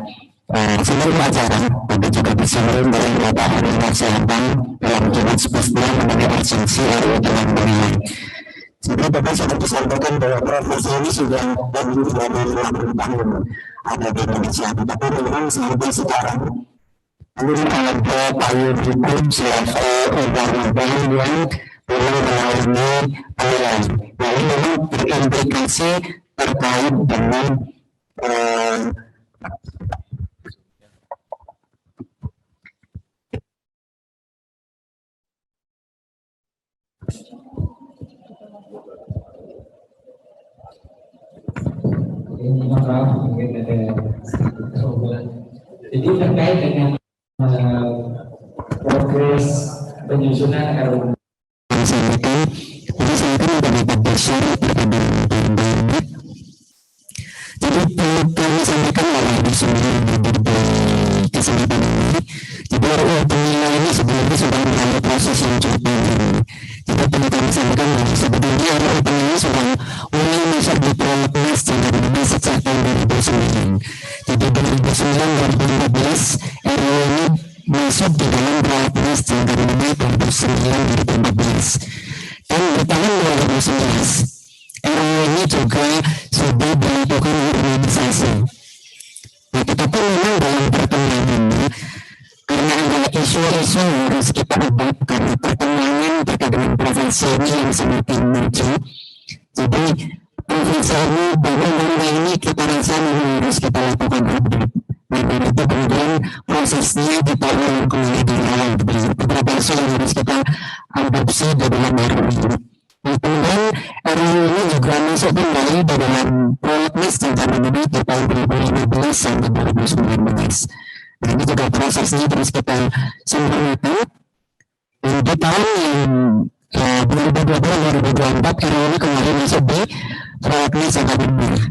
seluruh acara, tapi juga disinggung oleh Bapak Haruna Selatan dalam jurnal spesial mengenai urgensi RUU Pemilihan. Jadi Bapak sudah disampaikan bahwa profesi ini sudah lebih dari 50 tahun ada di Indonesia, tetapi memang sampai sekarang belum ada payung hukum selevel undang-undang yang belum melalui penilaian. Lalu memang berimplikasi terkait dengan mungkin ada jadi terkait dengan progres penyusunan RUU disampaikan, jadi saya kan mendapat dasar terhadap undang-undang. Jadi kami sampaikan oleh semua di kesempatan ini. Jadi RUU Pemilihan ini sebenarnya sudah melalui proses yang cukup panjang. Jadi perlu kami sampaikan bahwa sebenarnya RUU Pemilihan sudah mulai masuk di prolegnas jangka sejak tahun 2009. Jadi 2009-2014 RUU ini masuk di dalam prolegnas jangka 2009-2014. Dan di tahun 2011 RUU ini juga sudah dilakukan harmonisasi. Nah, tetapi memang dalam perkembangannya, karena ada isu-isu yang harus kita ubah karena perkembangan terkait dengan profesi ini yang semakin maju. Jadi profesi ini bagaimana ini kita rasa memang harus kita lakukan update. Nah, dari itu kemudian prosesnya kita ulang kembali dari awal. Beberapa isu yang harus kita adopsi di dalam RUU ini. Nah, kemudian RUU ini juga masuk kembali di dalam prolegnas jangka menengah di tahun 2015 sampai 2019. Nah, ini juga prosesnya terus kita sempurnakan. Dan di tahun yang 2022-2024 RUU ini kembali masuk di prolegnas jangka menengah.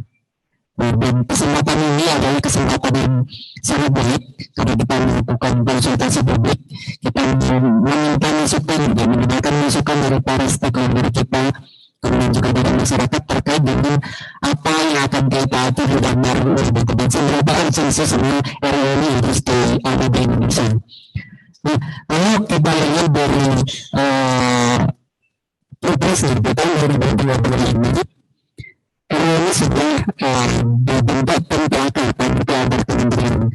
Dan kesempatan ini adalah kesempatan yang sangat baik karena kita melakukan konsultasi publik, kita meminta masukan dan mendengarkan masukan dari para stakeholder kita, kemudian juga dari masyarakat terkait dengan apa yang akan kita atur di dalam RUU dan seberapa urgensi semua RUU ini harus ada di Indonesia. Nah, kalau kita lihat dari progresnya di tahun 2022 ini, RUU ini sudah dibentuk PMPAK, panitia kementerian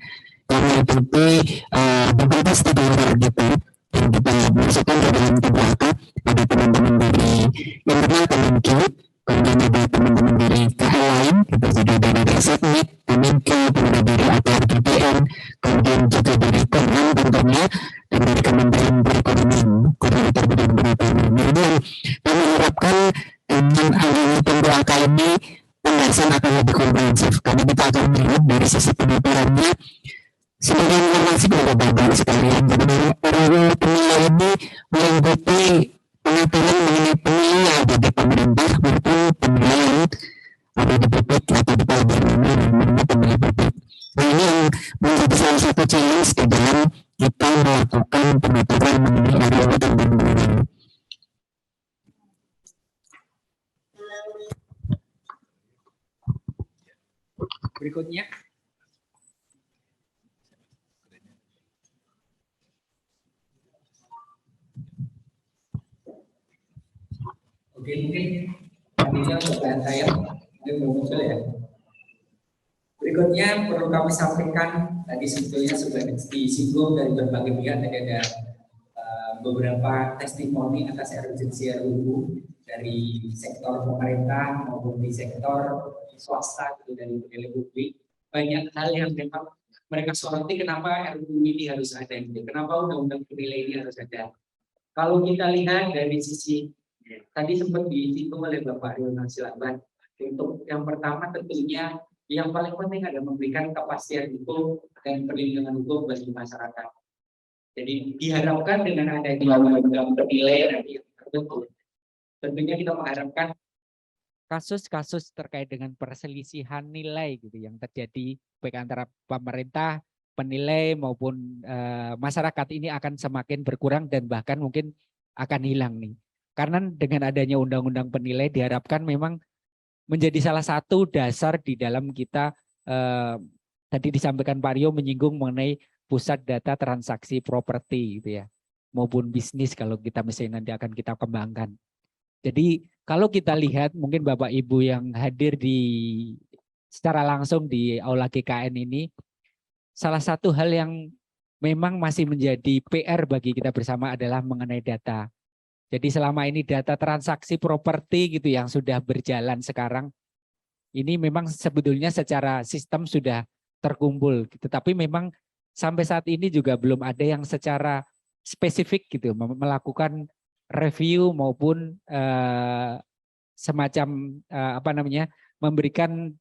yang meliputi beberapa stakeholder kita yang kita masukkan ke dalam PMPAK. Ada teman-teman dari internal Kemenkeu, kemudian ada teman-teman dari KL lain, kita juga dari Risetnik, Kemenkeu, kemudian dari APR BPN, kemudian juga dari Komhan tentunya, dan dari Kementerian Perekonomian, Koordinator Bidang Perekonomian. Kemudian kami harapkan dengan adanya PMPAK ini pembahasan akan lebih komprehensif karena kita akan melihat dari sisi pemaparannya sebagai informasi kepada Bapak sekalian. Jadi RUU Pemilihan ini meliputi pengaturan mengenai pemilu yang ada di pemerintah maupun pemilihan ada di publik atau di parlemen dan pemilih publik. Nah, ini yang menjadi salah satu challenge di dalam kita melakukan pengaturan mengenai RUU dan pemilihan. Berikutnya. Oke, mungkin tadinya pertanyaan saya ini belum muncul ya. Berikutnya perlu kami sampaikan, tadi sebetulnya sudah disinggung dari berbagai pihak, tadi ada beberapa testimoni atas urgensi RUU dari sektor pemerintah maupun di sektor swasta gitu, dari pegawai publik. Banyak hal yang memang mereka soroti kenapa RUU ini harus ada, kenapa undang-undang pemilihan ini harus ada. Kalau kita lihat dari sisi tadi sempat disinggung oleh Bapak Haruna Selatan, untuk yang pertama tentunya yang paling penting adalah memberikan kepastian hukum dan perlindungan hukum bagi masyarakat. Jadi diharapkan dengan adanya undang-undang penilaian nanti tertentu, tentunya kita mengharapkan kasus-kasus terkait dengan perselisihan nilai gitu yang terjadi baik antara pemerintah, penilai maupun masyarakat ini akan semakin berkurang dan bahkan mungkin akan hilang nih. Karena dengan adanya undang-undang penilai diharapkan memang menjadi salah satu dasar di dalam kita tadi disampaikan Pak Rio menyinggung mengenai pusat data transaksi properti gitu ya, maupun bisnis kalau kita misalnya nanti akan kita kembangkan. Jadi kalau kita lihat mungkin Bapak Ibu yang hadir di secara langsung di Aula GKN ini, salah satu hal yang memang masih menjadi PR bagi kita bersama adalah mengenai data. Jadi selama ini data transaksi properti gitu yang sudah berjalan sekarang, ini memang sebetulnya secara sistem sudah terkumpul, tetapi memang sampai saat ini juga belum ada yang secara spesifik gitu melakukan review maupun semacam memberikan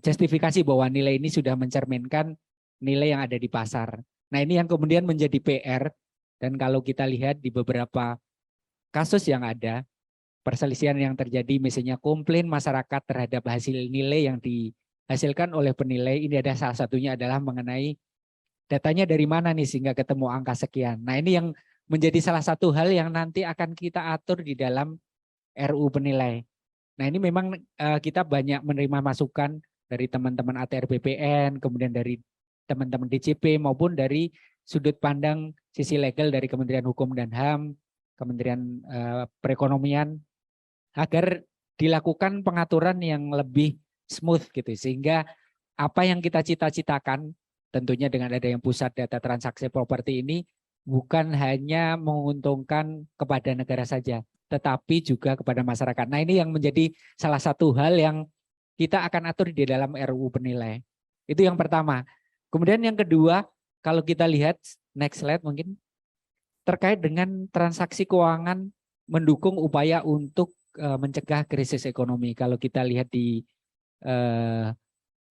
justifikasi bahwa nilai ini sudah mencerminkan nilai yang ada di pasar. Nah ini yang kemudian menjadi PR, dan kalau kita lihat di beberapa kasus yang ada, perselisihan yang terjadi misalnya komplain masyarakat terhadap hasil nilai yang dihasilkan oleh penilai, ini ada salah satunya adalah mengenai datanya dari mana nih sehingga ketemu angka sekian. Nah ini yang menjadi salah satu hal yang nanti akan kita atur di dalam RUU penilai. Nah ini memang kita banyak menerima masukan dari teman-teman ATR BPN, kemudian dari teman-teman DJP maupun dari sudut pandang sisi legal dari Kementerian Hukum dan HAM, Kementerian Perekonomian, agar dilakukan pengaturan yang lebih smooth gitu, sehingga apa yang kita cita-citakan tentunya dengan adanya pusat data transaksi properti ini bukan hanya menguntungkan kepada negara saja, tetapi juga kepada masyarakat. Nah ini yang menjadi salah satu hal yang kita akan atur di dalam RUU penilai. Itu yang pertama. Kemudian yang kedua, kalau kita lihat next slide mungkin, terkait dengan transaksi keuangan mendukung upaya untuk mencegah krisis ekonomi. Kalau kita lihat di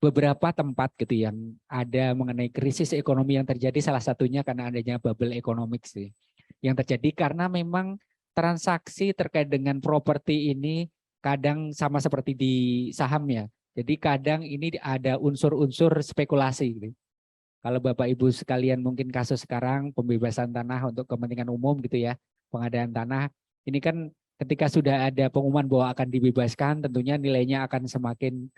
beberapa tempat gitu yang ada mengenai krisis ekonomi yang terjadi, salah satunya karena adanya bubble economics sih yang terjadi karena memang transaksi terkait dengan properti ini kadang sama seperti di saham ya. Jadi kadang ini ada unsur-unsur spekulasi gitu. Kalau Bapak Ibu sekalian mungkin kasus sekarang pembebasan tanah untuk kepentingan umum gitu ya, pengadaan tanah, ini kan ketika sudah ada pengumuman bahwa akan dibebaskan, tentunya nilainya akan semakin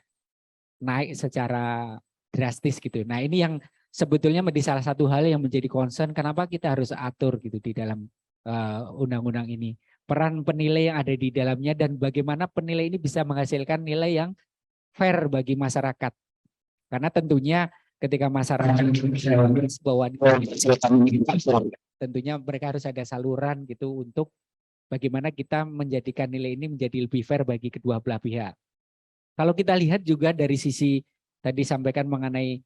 naik secara drastis gitu. Nah ini yang sebetulnya menjadi salah satu hal yang menjadi concern kenapa kita harus atur gitu di dalam undang-undang ini. Peran penilai yang ada di dalamnya dan bagaimana penilai ini bisa menghasilkan nilai yang fair bagi masyarakat. Karena tentunya ketika masyarakat bahwa tentunya mereka harus ada saluran gitu untuk bagaimana kita menjadikan nilai ini menjadi lebih fair bagi kedua belah pihak. Kalau kita lihat juga dari sisi tadi sampaikan mengenai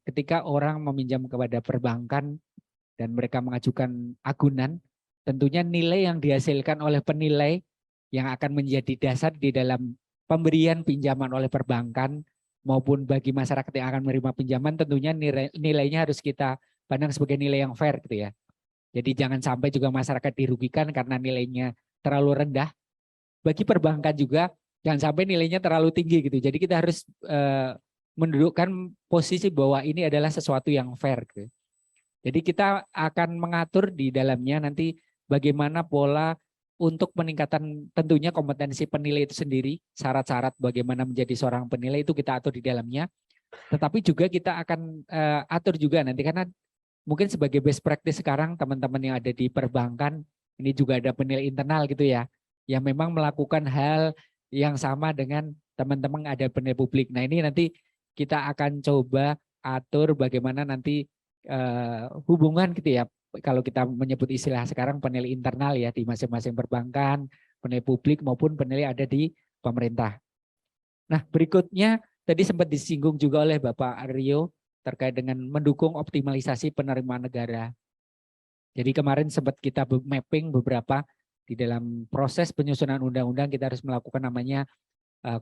ketika orang meminjam kepada perbankan dan mereka mengajukan agunan, tentunya nilai yang dihasilkan oleh penilai yang akan menjadi dasar di dalam pemberian pinjaman oleh perbankan maupun bagi masyarakat yang akan menerima pinjaman, tentunya nilainya harus kita pandang sebagai nilai yang fair gitu ya. Jadi jangan sampai juga masyarakat dirugikan karena nilainya terlalu rendah. Bagi perbankan juga jangan sampai nilainya terlalu tinggi gitu. Jadi kita harus mendudukkan posisi bahwa ini adalah sesuatu yang fair gitu. Jadi kita akan mengatur di dalamnya nanti bagaimana pola untuk peningkatan tentunya kompetensi penilai itu sendiri, syarat-syarat bagaimana menjadi seorang penilai itu kita atur di dalamnya. Tetapi juga kita akan atur juga nanti karena mungkin sebagai best practice sekarang teman-teman yang ada di perbankan ini juga ada penilai internal gitu ya, yang memang melakukan hal yang sama dengan teman-teman ada penilai publik. Nah ini nanti kita akan coba atur bagaimana nanti hubungan gitu ya. Kalau kita menyebut istilah sekarang penilai internal ya di masing-masing perbankan, penilai publik maupun penilai ada di pemerintah. Nah berikutnya tadi sempat disinggung juga oleh Bapak Rio terkait dengan mendukung optimalisasi penerimaan negara. Jadi kemarin sempat kita mapping beberapa di dalam proses penyusunan undang-undang kita harus melakukan namanya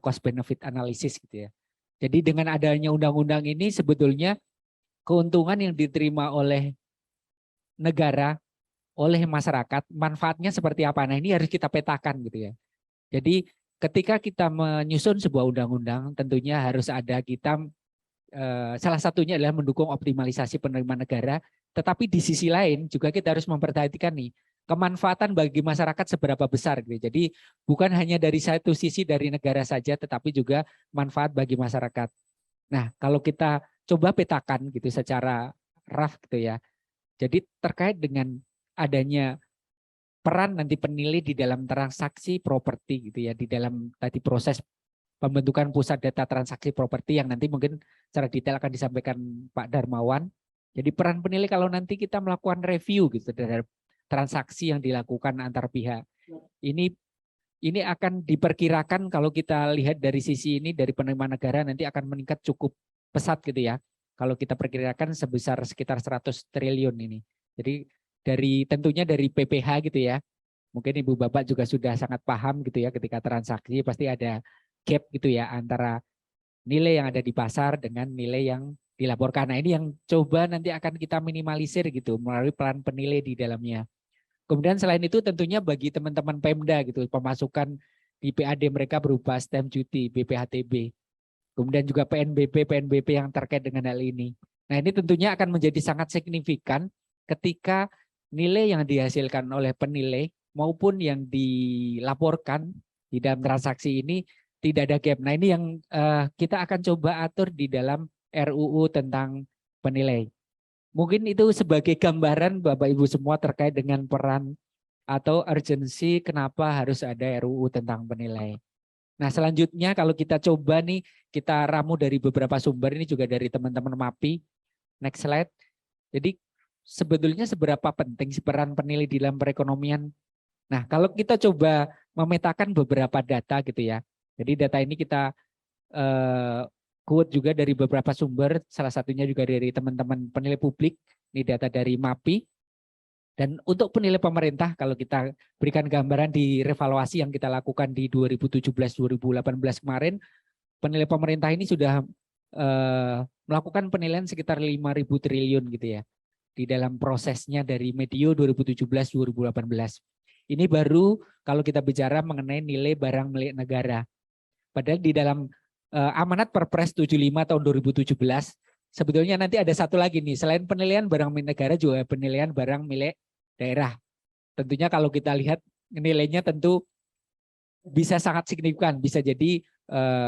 cost benefit analysis gitu ya. Jadi dengan adanya undang-undang ini sebetulnya keuntungan yang diterima oleh negara oleh masyarakat, manfaatnya seperti apa. Nah, ini harus kita petakan gitu ya. Jadi ketika kita menyusun sebuah undang-undang, tentunya harus ada kita salah satunya adalah mendukung optimalisasi penerimaan negara, tetapi di sisi lain juga kita harus memperhatikan nih kemanfaatan bagi masyarakat seberapa besar gitu. Jadi bukan hanya dari satu sisi dari negara saja, tetapi juga manfaat bagi masyarakat. Nah, kalau kita coba petakan gitu secara rough gitu ya. Jadi terkait dengan adanya peran nanti penilai di dalam transaksi properti gitu ya, di dalam tadi proses pembentukan pusat data transaksi properti yang nanti mungkin secara detail akan disampaikan Pak Darmawan. Jadi peran penilai kalau nanti kita melakukan review gitu terhadap transaksi yang dilakukan antar pihak. Ini akan diperkirakan kalau kita lihat dari sisi ini dari penerimaan negara nanti akan meningkat cukup pesat gitu ya. Kalau kita perkirakan sebesar sekitar 100 triliun ini. Jadi tentunya dari PPH gitu ya. Mungkin Ibu Bapak juga sudah sangat paham gitu ya ketika transaksi pasti ada gap gitu ya antara nilai yang ada di pasar dengan nilai yang dilaporkan. Nah, ini yang coba nanti akan kita minimalisir gitu melalui peran penilai di dalamnya. Kemudian selain itu tentunya bagi teman-teman Pemda gitu, pemasukan di PAD mereka berupa stamp duty, BPHTB. Kemudian juga PNBP yang terkait dengan hal ini. Nah, ini tentunya akan menjadi sangat signifikan ketika nilai yang dihasilkan oleh penilai maupun yang dilaporkan di dalam transaksi ini tidak ada gap. Nah, ini yang kita akan coba atur di dalam RUU tentang penilai. Mungkin itu sebagai gambaran Bapak Ibu semua terkait dengan peran atau urgensi kenapa harus ada RUU tentang penilai. Nah, selanjutnya kalau kita coba nih, kita ramu dari beberapa sumber, ini juga dari teman-teman MAPI. Next slide. Jadi sebetulnya seberapa penting sih peran penilai di dalam perekonomian. Nah, kalau kita coba memetakan beberapa data gitu ya. Jadi data ini kita quote juga dari beberapa sumber, salah satunya juga dari teman-teman penilai publik, ini data dari MAPI. Dan untuk penilai pemerintah, kalau kita berikan gambaran di revaluasi yang kita lakukan di 2017-2018 kemarin, penilai pemerintah ini sudah melakukan penilaian sekitar 5.000 triliun gitu ya, di dalam prosesnya dari medio 2017-2018. Ini baru kalau kita bicara mengenai nilai barang milik negara. Padahal di dalam amanat Perpres 75 tahun 2017 sebetulnya nanti ada satu lagi nih, selain penilaian barang milik negara juga penilaian barang milik daerah. Tentunya kalau kita lihat nilainya tentu bisa sangat signifikan, bisa jadi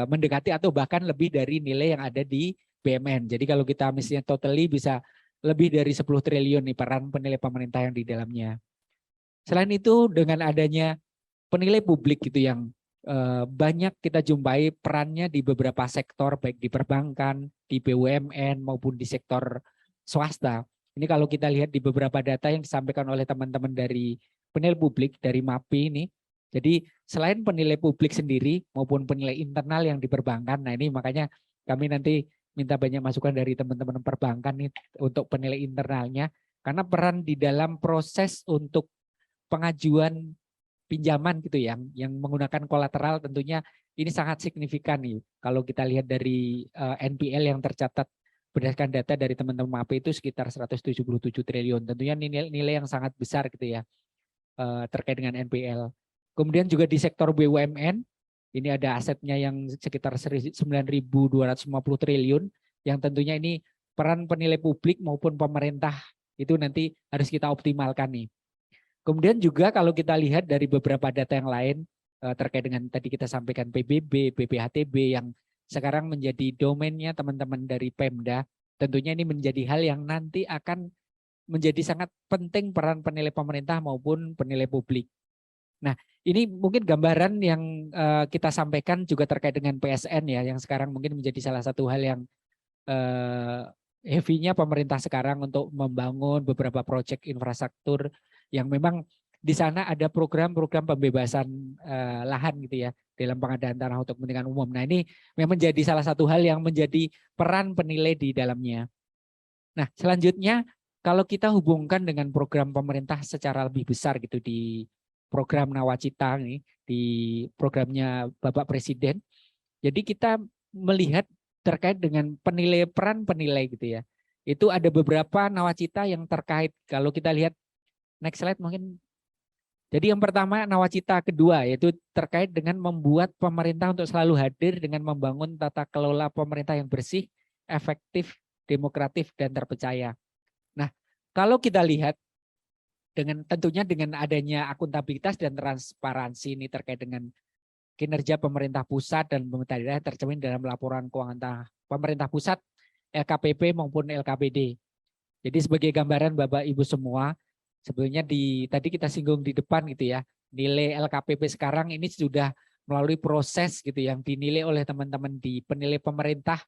mendekati atau bahkan lebih dari nilai yang ada di BUMN. Jadi kalau kita misalnya totally bisa lebih dari 10 triliun nih peran penilai pemerintah yang di dalamnya. Selain itu dengan adanya penilai publik gitu yang banyak kita jumpai perannya di beberapa sektor baik di perbankan, di BUMN maupun di sektor swasta. Ini kalau kita lihat di beberapa data yang disampaikan oleh teman-teman dari penilai publik dari MAPI ini. Jadi selain penilai publik sendiri maupun penilai internal yang di perbankan. Nah, ini makanya kami nanti minta banyak masukan dari teman-teman perbankan nih untuk penilai internalnya karena peran di dalam proses untuk pengajuan pinjaman gitu yang menggunakan kolateral tentunya ini sangat signifikan nih. Kalau kita lihat dari NPL yang tercatat berdasarkan data dari teman-teman MAPI itu sekitar 177 triliun. Tentunya nilai yang sangat besar gitu ya terkait dengan NPL. Kemudian juga di sektor BUMN ini ada asetnya yang sekitar 9.250 triliun yang tentunya ini peran penilai publik maupun pemerintah itu nanti harus kita optimalkan nih. Kemudian juga kalau kita lihat dari beberapa data yang lain terkait dengan tadi kita sampaikan PBB, BPHTB yang sekarang menjadi domainnya teman-teman dari Pemda, tentunya ini menjadi hal yang nanti akan menjadi sangat penting peran penilai pemerintah maupun penilai publik. Nah, ini mungkin gambaran yang kita sampaikan juga terkait dengan PSN ya, yang sekarang mungkin menjadi salah satu hal yang heavy-nya pemerintah sekarang untuk membangun beberapa proyek infrastruktur yang memang di sana ada program-program pembebasan lahan gitu ya dalam pengadaan tanah untuk kepentingan umum. Nah, ini memang menjadi salah satu hal yang menjadi peran penilai di dalamnya. Nah, selanjutnya kalau kita hubungkan dengan program pemerintah secara lebih besar gitu di program Nawacita nih, di programnya Bapak Presiden. Jadi kita melihat terkait dengan peran penilai gitu ya. itu ada beberapa nawacita yang terkait. Kalau kita lihat next slide mungkin. Jadi yang pertama nawacita kedua yaitu terkait dengan membuat pemerintah untuk selalu hadir dengan membangun tata kelola pemerintah yang bersih, efektif, demokratif, dan terpercaya. Nah, kalau kita lihat tentunya dengan adanya akuntabilitas dan transparansi ini terkait dengan kinerja pemerintah pusat dan pemerintah daerah tercermin dalam laporan keuangan pemerintah pusat, LKPP maupun LKPD. Jadi sebagai gambaran Bapak Ibu semua, sebenarnya tadi kita singgung di depan gitu ya, nilai LKPP sekarang ini sudah melalui proses gitu yang dinilai oleh teman-teman di penilai pemerintah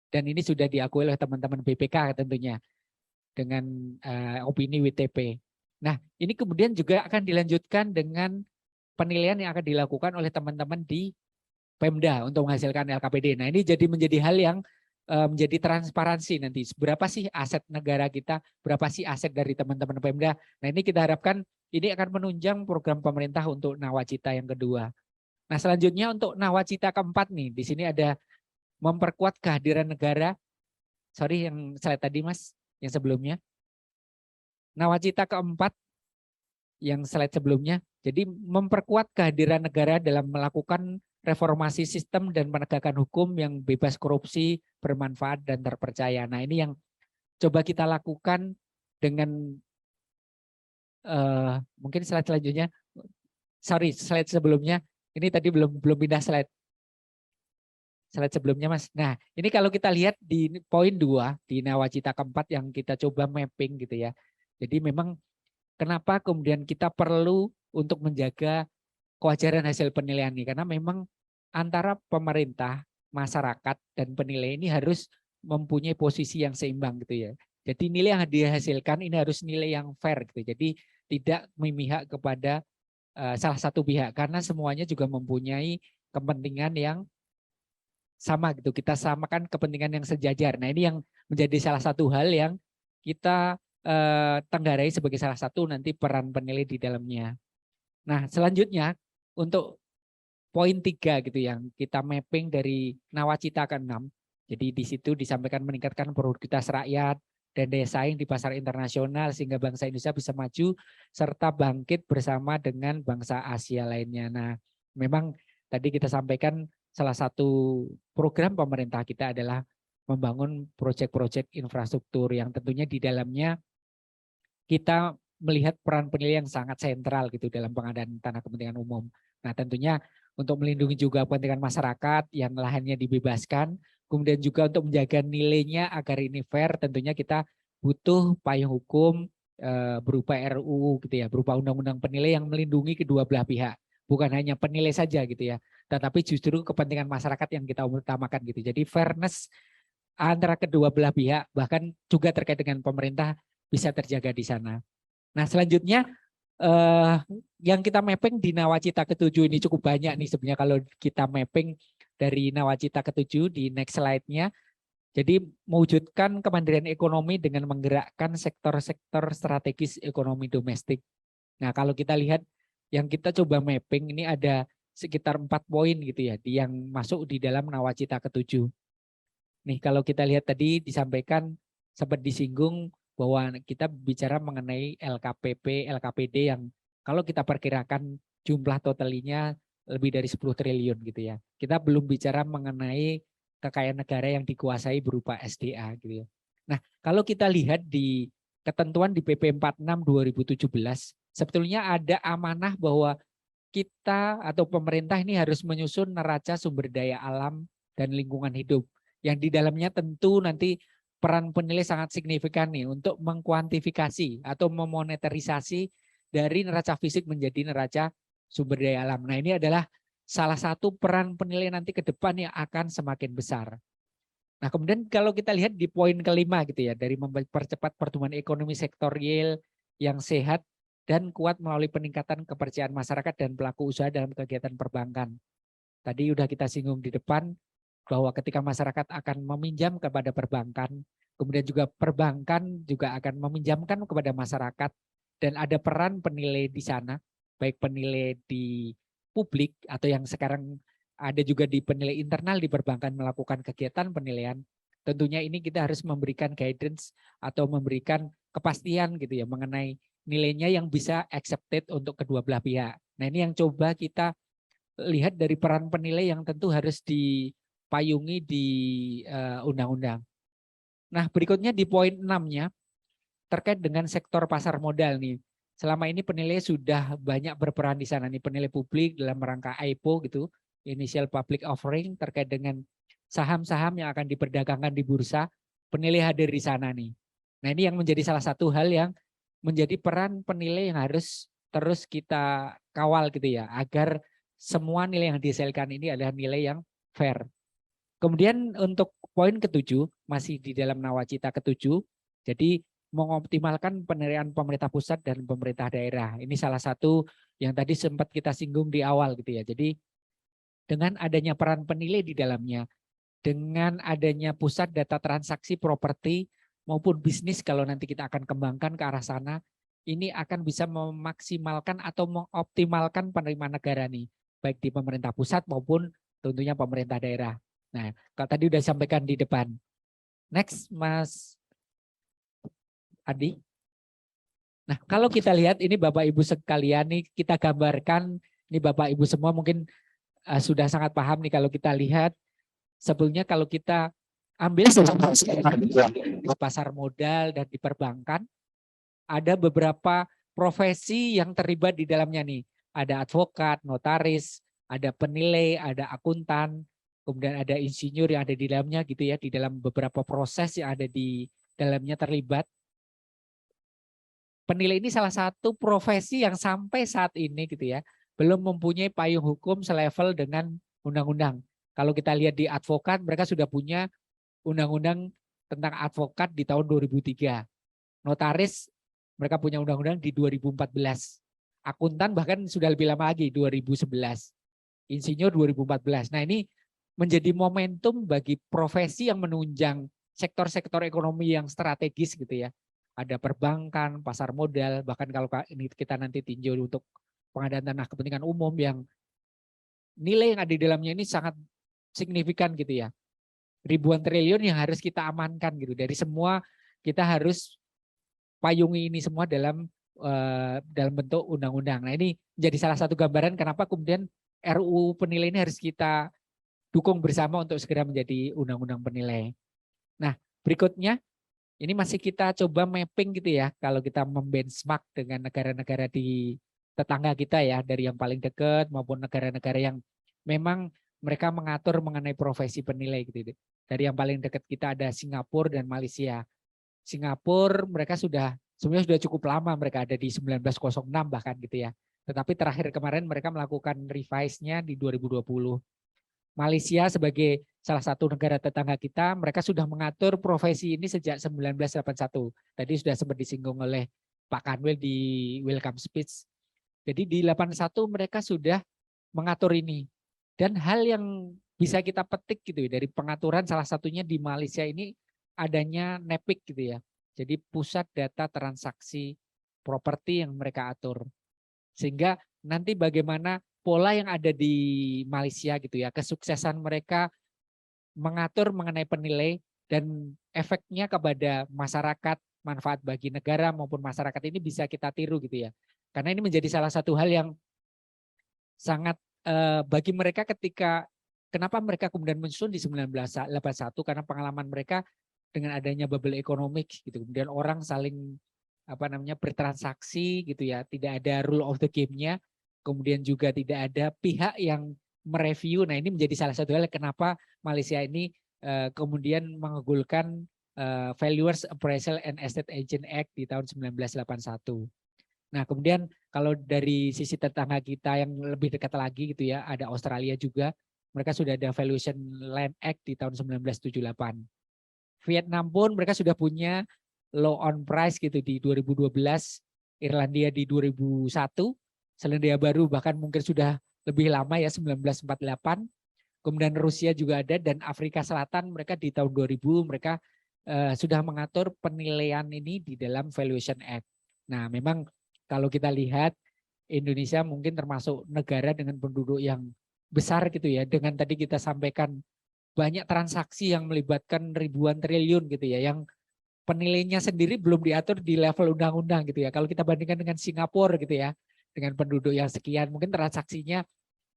dan ini sudah diakui oleh teman-teman BPK tentunya dengan opini WTP. Nah, ini kemudian juga akan dilanjutkan dengan penilaian yang akan dilakukan oleh teman-teman di Pemda untuk menghasilkan LKPD. Nah, ini menjadi hal yang menjadi transparansi nanti. Berapa sih aset negara kita, berapa sih aset dari teman-teman Pemda. Nah, ini kita harapkan ini akan menunjang program pemerintah untuk nawacita yang kedua. Nah, selanjutnya untuk nawacita keempat nih, di sini ada memperkuat kehadiran negara. Sorry yang slide tadi Mas, yang sebelumnya. Nawacita keempat yang slide sebelumnya, jadi memperkuat kehadiran negara dalam melakukan reformasi sistem dan penegakan hukum yang bebas korupsi, bermanfaat, dan terpercaya. Nah ini yang coba kita lakukan dengan mungkin slide selanjutnya, sorry slide sebelumnya, ini tadi belum pindah slide sebelumnya Mas. Nah ini kalau kita lihat di poin 2, di nawacita keempat yang kita coba mapping gitu ya. Jadi memang kenapa kemudian kita perlu untuk menjaga kewajaran hasil penilaian ini? Karena memang antara pemerintah, masyarakat, dan penilai ini harus mempunyai posisi yang seimbang gitu ya. Jadi nilai yang dihasilkan ini harus nilai yang fair gitu. Jadi tidak memihak kepada salah satu pihak karena semuanya juga mempunyai kepentingan yang sama gitu. Kita samakan kepentingan yang sejajar. Nah ini yang menjadi salah satu hal yang kita tenggarai sebagai salah satu nanti peran penilai di dalamnya. Nah selanjutnya untuk poin 3 gitu yang kita mapping dari nawacita ke-6. Jadi di situ disampaikan meningkatkan produktivitas rakyat dan daya saing di pasar internasional sehingga bangsa Indonesia bisa maju serta bangkit bersama dengan bangsa Asia lainnya. Nah memang tadi kita sampaikan salah satu program pemerintah kita adalah membangun proyek-proyek infrastruktur yang tentunya di dalamnya kita melihat peran penilai yang sangat sentral gitu dalam pengadaan tanah kepentingan umum. Nah tentunya untuk melindungi juga kepentingan masyarakat yang lahannya dibebaskan, kemudian juga untuk menjaga nilainya agar ini fair, tentunya kita butuh payung hukum berupa RUU gitu ya, berupa undang-undang penilai yang melindungi kedua belah pihak, bukan hanya penilai saja gitu ya, tetapi justru kepentingan masyarakat yang kita utamakan gitu. Jadi fairness antara kedua belah pihak bahkan juga terkait dengan pemerintah bisa terjaga di sana. Nah selanjutnya yang kita mapping di nawacita ke-7 ini cukup banyak nih sebenarnya kalau kita mapping dari nawacita ke-7 di next slide-nya. Jadi mewujudkan kemandirian ekonomi dengan menggerakkan sektor-sektor strategis ekonomi domestik. Nah kalau kita lihat yang kita coba mapping ini ada sekitar 4 poin gitu ya yang masuk di dalam nawacita ke-7. Nih kalau kita lihat tadi disampaikan sempat disinggung bahwa kita bicara mengenai LKPP, LKPD yang kalau kita perkirakan jumlah totalinya lebih dari 10 triliun gitu ya. Kita belum bicara mengenai kekayaan negara yang dikuasai berupa SDA gitu ya. Nah, kalau kita lihat di ketentuan di PP 46 2017, sebetulnya ada amanah bahwa kita atau pemerintah ini harus menyusun neraca sumber daya alam dan lingkungan hidup yang di dalamnya tentu nanti peran penilai sangat signifikan nih untuk mengkuantifikasi atau memonetarisasi dari neraca fisik menjadi neraca sumber daya alam. Nah ini adalah salah satu peran penilai nanti ke depan yang akan semakin besar. Nah kemudian kalau kita lihat di poin kelima gitu ya, dari mempercepat pertumbuhan ekonomi sektor real yang sehat dan kuat melalui peningkatan kepercayaan masyarakat dan pelaku usaha dalam kegiatan perbankan. Tadi udah kita singgung di depan, bahwa ketika masyarakat akan meminjam kepada perbankan, kemudian juga perbankan juga akan meminjamkan kepada masyarakat dan ada peran penilai di sana, baik penilai di publik atau yang sekarang ada juga di penilai internal di perbankan melakukan kegiatan penilaian. tentunya ini kita harus memberikan guidance atau memberikan kepastian gitu ya mengenai nilainya yang bisa accepted untuk kedua belah pihak. Nah ini yang coba kita lihat dari peran penilai yang tentu harus dipayungi di undang-undang. Nah berikutnya di poin 6-nya terkait dengan sektor pasar modal nih. Selama ini penilai sudah banyak berperan di sana nih, penilai publik dalam rangka IPO gitu, Initial Public Offering terkait dengan saham-saham yang akan diperdagangkan di bursa, penilai hadir di sana nih. Nah ini yang menjadi salah satu hal yang menjadi peran penilai yang harus terus kita kawal gitu ya, agar semua nilai yang dihasilkan ini adalah nilai yang fair. Kemudian untuk poin ke-7, masih di dalam nawacita ke-7, jadi mengoptimalkan penilaian pemerintah pusat dan pemerintah daerah. Ini salah satu yang tadi sempat kita singgung di awal gitu ya. Jadi dengan adanya peran penilai di dalamnya, dengan adanya pusat data transaksi properti maupun bisnis kalau nanti kita akan kembangkan ke arah sana, ini akan bisa memaksimalkan atau mengoptimalkan penerimaan negara nih, baik di pemerintah pusat maupun tentunya pemerintah daerah. Nah, kalau tadi udah sampaikan di depan. Next, Mas Adi. Nah, kalau kita lihat ini Bapak Ibu sekalian nih, kita gambarkan, ini Bapak Ibu semua mungkin sudah sangat paham nih kalau kita lihat, sebelumnya kalau kita ambil di pasar modal dan di perbankan, ada beberapa profesi yang terlibat di dalamnya nih. Ada advokat, notaris, ada penilai, ada akuntan, kemudian ada insinyur yang ada di dalamnya gitu ya, di dalam beberapa proses yang ada di dalamnya terlibat. Penilai ini salah satu profesi yang sampai saat ini gitu ya, belum mempunyai payung hukum selevel dengan undang-undang. Kalau kita lihat di advokat, mereka sudah punya undang-undang tentang advokat di tahun 2003. Notaris, mereka punya undang-undang di 2014. Akuntan bahkan sudah lebih lama lagi, 2011. Insinyur 2014. Nah ini menjadi momentum bagi profesi yang menunjang sektor-sektor ekonomi yang strategis gitu ya. Ada perbankan, pasar modal, bahkan kalau ini kita nanti tinjau untuk pengadaan tanah kepentingan umum yang nilai yang ada di dalamnya ini sangat signifikan gitu ya. Ribuan triliun yang harus kita amankan gitu. Dari semua kita harus payungi ini semua dalam bentuk undang-undang. Nah ini jadi salah satu gambaran kenapa kemudian RUU penilai ini harus kita dukung bersama untuk segera menjadi undang-undang penilai. Nah berikutnya ini masih kita coba mapping gitu ya, kalau kita membenchmark dengan negara-negara di tetangga kita ya, dari yang paling dekat maupun negara-negara yang memang mereka mengatur mengenai profesi penilai gitu. Dari yang paling dekat kita ada Singapura dan Malaysia. Singapura mereka sebenarnya sudah cukup lama, mereka ada di 1906 bahkan gitu ya. Tetapi terakhir kemarin mereka melakukan revise-nya di 2020. Malaysia sebagai salah satu negara tetangga kita, mereka sudah mengatur profesi ini sejak 1981. Tadi sudah sempat disinggung oleh Pak Kanwil di welcome speech. Jadi di 81 mereka sudah mengatur ini. Dan hal yang bisa kita petik gitu ya, dari pengaturan salah satunya di Malaysia ini adanya NEPIK gitu ya. Jadi pusat data transaksi properti yang mereka atur. Sehingga nanti bagaimana pola yang ada di Malaysia gitu ya, kesuksesan mereka mengatur mengenai penilai dan efeknya kepada masyarakat, manfaat bagi negara maupun masyarakat ini bisa kita tiru gitu ya. Karena ini menjadi salah satu hal yang sangat bagi mereka ketika kenapa mereka kemudian menyusun di 1981 karena pengalaman mereka dengan adanya bubble economic gitu. Kemudian orang saling bertransaksi gitu ya, tidak ada rule of the game-nya. Kemudian juga tidak ada pihak yang mereview. Nah ini menjadi salah satu hal kenapa Malaysia ini kemudian mengegulkan Valuers Appraisal and Estate Agent Act di tahun 1981. Nah kemudian kalau dari sisi tetangga kita yang lebih dekat lagi gitu ya, ada Australia juga. Mereka sudah ada Valuation Land Act di tahun 1978. Vietnam pun mereka sudah punya Law on Price gitu di 2012. Irlandia di 2001. Selandia Baru bahkan mungkin sudah lebih lama ya 1948. Kemudian Rusia juga ada dan Afrika Selatan mereka di tahun 2000 mereka sudah mengatur penilaian ini di dalam Valuation Act. Nah memang kalau kita lihat Indonesia mungkin termasuk negara dengan penduduk yang besar gitu ya. Dengan tadi kita sampaikan banyak transaksi yang melibatkan ribuan triliun gitu ya, yang penilainya sendiri belum diatur di level undang-undang gitu ya. Kalau kita bandingkan dengan Singapura gitu ya, dengan penduduk yang sekian, mungkin transaksinya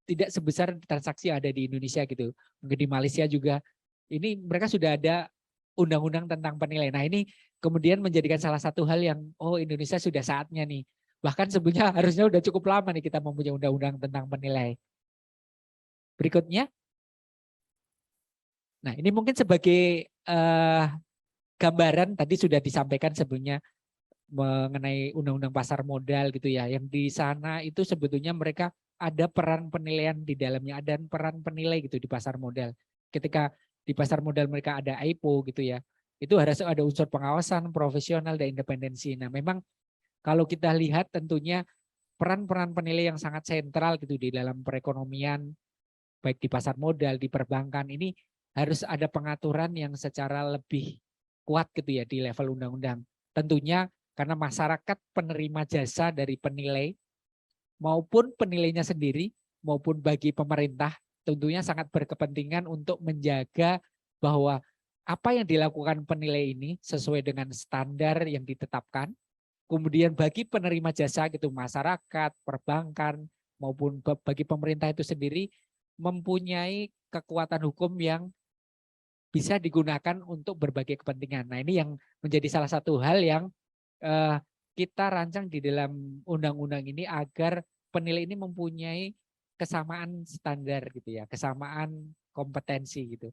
tidak sebesar transaksi yang ada di Indonesia gitu. Mungkin di Malaysia juga, ini mereka sudah ada undang-undang tentang penilaian. Nah ini kemudian menjadikan salah satu hal yang, oh Indonesia sudah saatnya nih. Bahkan sebenarnya harusnya udah cukup lama nih kita mempunyai undang-undang tentang penilai. Berikutnya. Nah ini mungkin sebagai gambaran tadi sudah disampaikan sebelumnya mengenai undang-undang pasar modal gitu ya. Yang di sana itu sebetulnya mereka ada peran penilaian di dalamnya, ada peran penilai gitu di pasar modal. Ketika di pasar modal mereka ada IPO gitu ya, itu harus ada unsur pengawasan profesional dan independensi. Nah memang kalau kita lihat tentunya peran-peran penilai yang sangat sentral gitu di dalam perekonomian, baik di pasar modal, di perbankan, ini harus ada pengaturan yang secara lebih kuat gitu ya di level undang-undang. Tentunya karena masyarakat penerima jasa dari penilai maupun penilainya sendiri maupun bagi pemerintah tentunya sangat berkepentingan untuk menjaga bahwa apa yang dilakukan penilai ini sesuai dengan standar yang ditetapkan. Kemudian bagi penerima jasa gitu masyarakat, perbankan maupun bagi pemerintah itu sendiri mempunyai kekuatan hukum yang bisa digunakan untuk berbagai kepentingan. Nah ini yang menjadi salah satu hal yang kita rancang di dalam undang-undang ini agar penilai ini mempunyai kesamaan standar gitu ya, kesamaan kompetensi gitu.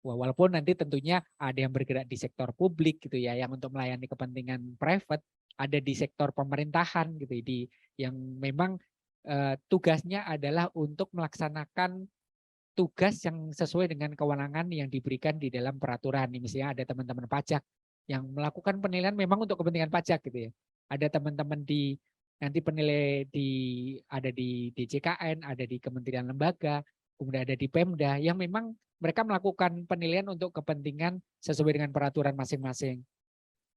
Walaupun nanti tentunya ada yang bergerak di sektor publik gitu ya, yang untuk melayani kepentingan private, ada di sektor pemerintahan gitu, yang memang tugasnya adalah untuk melaksanakan tugas yang sesuai dengan kewenangan yang diberikan di dalam peraturan. Misalnya ada teman-teman pajak yang melakukan penilaian memang untuk kepentingan pajak gitu ya. Ada teman-teman nanti penilai ada di DJKN, ada di kementerian lembaga, kemudian ada di Pemda yang memang mereka melakukan penilaian untuk kepentingan sesuai dengan peraturan masing-masing.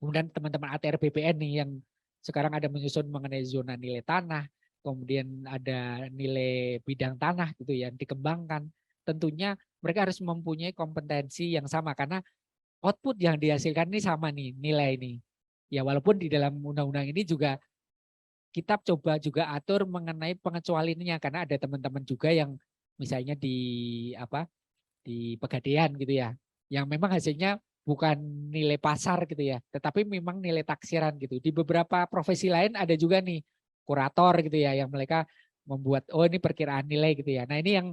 Kemudian teman-teman ATR BPN nih yang sekarang ada menyusun mengenai zona nilai tanah, kemudian ada nilai bidang tanah gitu ya dikembangkan. Tentunya mereka harus mempunyai kompetensi yang sama karena output yang dihasilkan ini sama nih nilai ini. Ya walaupun di dalam undang-undang ini juga kita coba juga atur mengenai pengecualiannya karena ada teman-teman juga yang misalnya di Pegadaian gitu ya, yang memang hasilnya bukan nilai pasar gitu ya, tetapi memang nilai taksiran gitu. Di beberapa profesi lain ada juga nih kurator gitu ya, yang mereka membuat ini perkiraan nilai gitu ya. Nah ini yang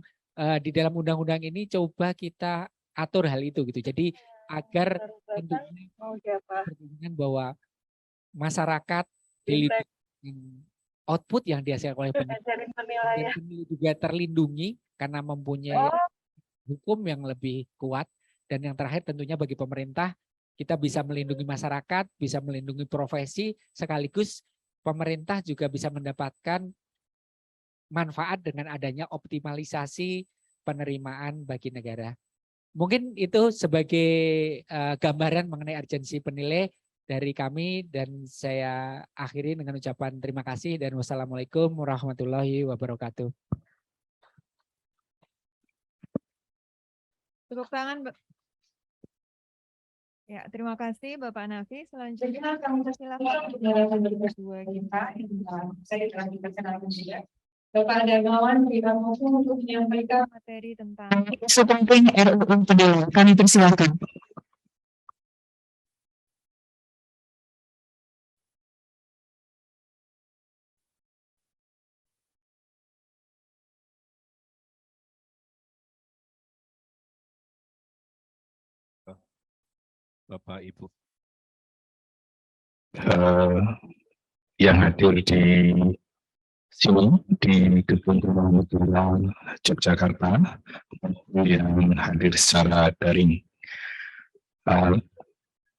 di dalam undang-undang ini coba kita atur hal itu gitu. Jadi agar tentunya berhubungan bahwa masyarakat dilindungi output yang dihasilkan oleh penilai juga terlindungi karena mempunyai hukum yang lebih kuat. Dan yang terakhir tentunya bagi pemerintah kita bisa melindungi masyarakat, bisa melindungi profesi, sekaligus pemerintah juga bisa mendapatkan manfaat dengan adanya optimalisasi penerimaan bagi negara. Mungkin itu sebagai gambaran mengenai urgensi penilai dari kami dan saya akhiri dengan ucapan terima kasih dan wassalamualaikum warahmatullahi wabarakatuh. Tepuk tangan. Ya, terima kasih Bapak Nafi. Selanjutnya silakan kedua kita. Saya telah diperkenalkan juga. Bapak Darmawan berikan untuk menyampaikan materi tentang isu penting RUU penilaian. Kami persilakan. Bapak Ibu yang hadir di sini di Gedung Negara Yogyakarta, yang hadir secara daring.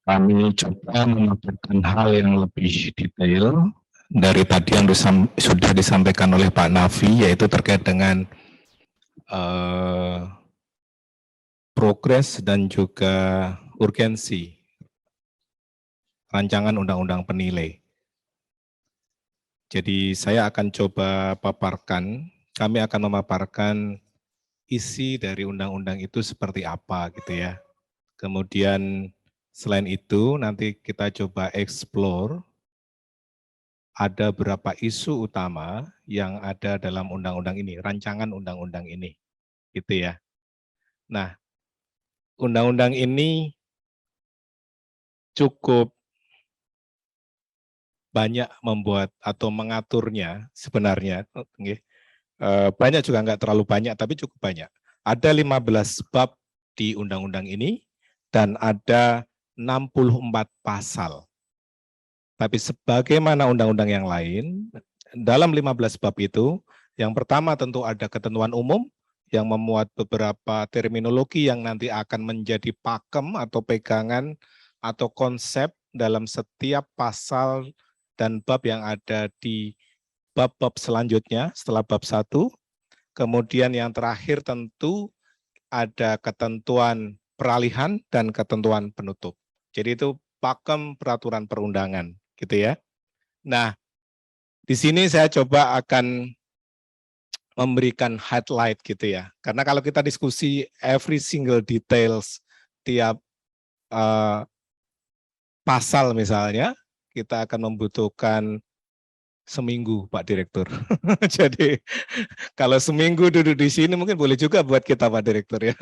Kami coba melakukan hal yang lebih detail dari tadi yang sudah disampaikan oleh Pak Nafi, yaitu terkait dengan progres dan juga urgensi rancangan undang-undang penilai. Jadi saya akan coba paparkan, kami akan memaparkan isi dari undang-undang itu seperti apa gitu ya. Kemudian selain itu nanti kita coba explore ada berapa isu utama yang ada dalam undang-undang ini, rancangan undang-undang ini, gitu ya. Nah, undang-undang ini cukup banyak membuat atau mengaturnya sebenarnya, banyak juga nggak terlalu banyak, tapi cukup banyak. Ada 15 bab di undang-undang ini dan ada 64 pasal. Tapi sebagaimana undang-undang yang lain, dalam 15 bab itu, yang pertama tentu ada ketentuan umum yang memuat beberapa terminologi yang nanti akan menjadi pakem atau pegangan atau konsep dalam setiap pasal dan bab yang ada di bab-bab selanjutnya setelah bab 1. Kemudian yang terakhir tentu ada ketentuan peralihan dan ketentuan penutup. Jadi itu pakem peraturan perundangan, gitu ya. Nah, di sini saya coba akan memberikan highlight gitu ya. Karena kalau kita diskusi every single details tiap pasal misalnya, kita akan membutuhkan seminggu, Pak Direktur. Jadi kalau seminggu duduk di sini mungkin boleh juga buat kita, Pak Direktur ya.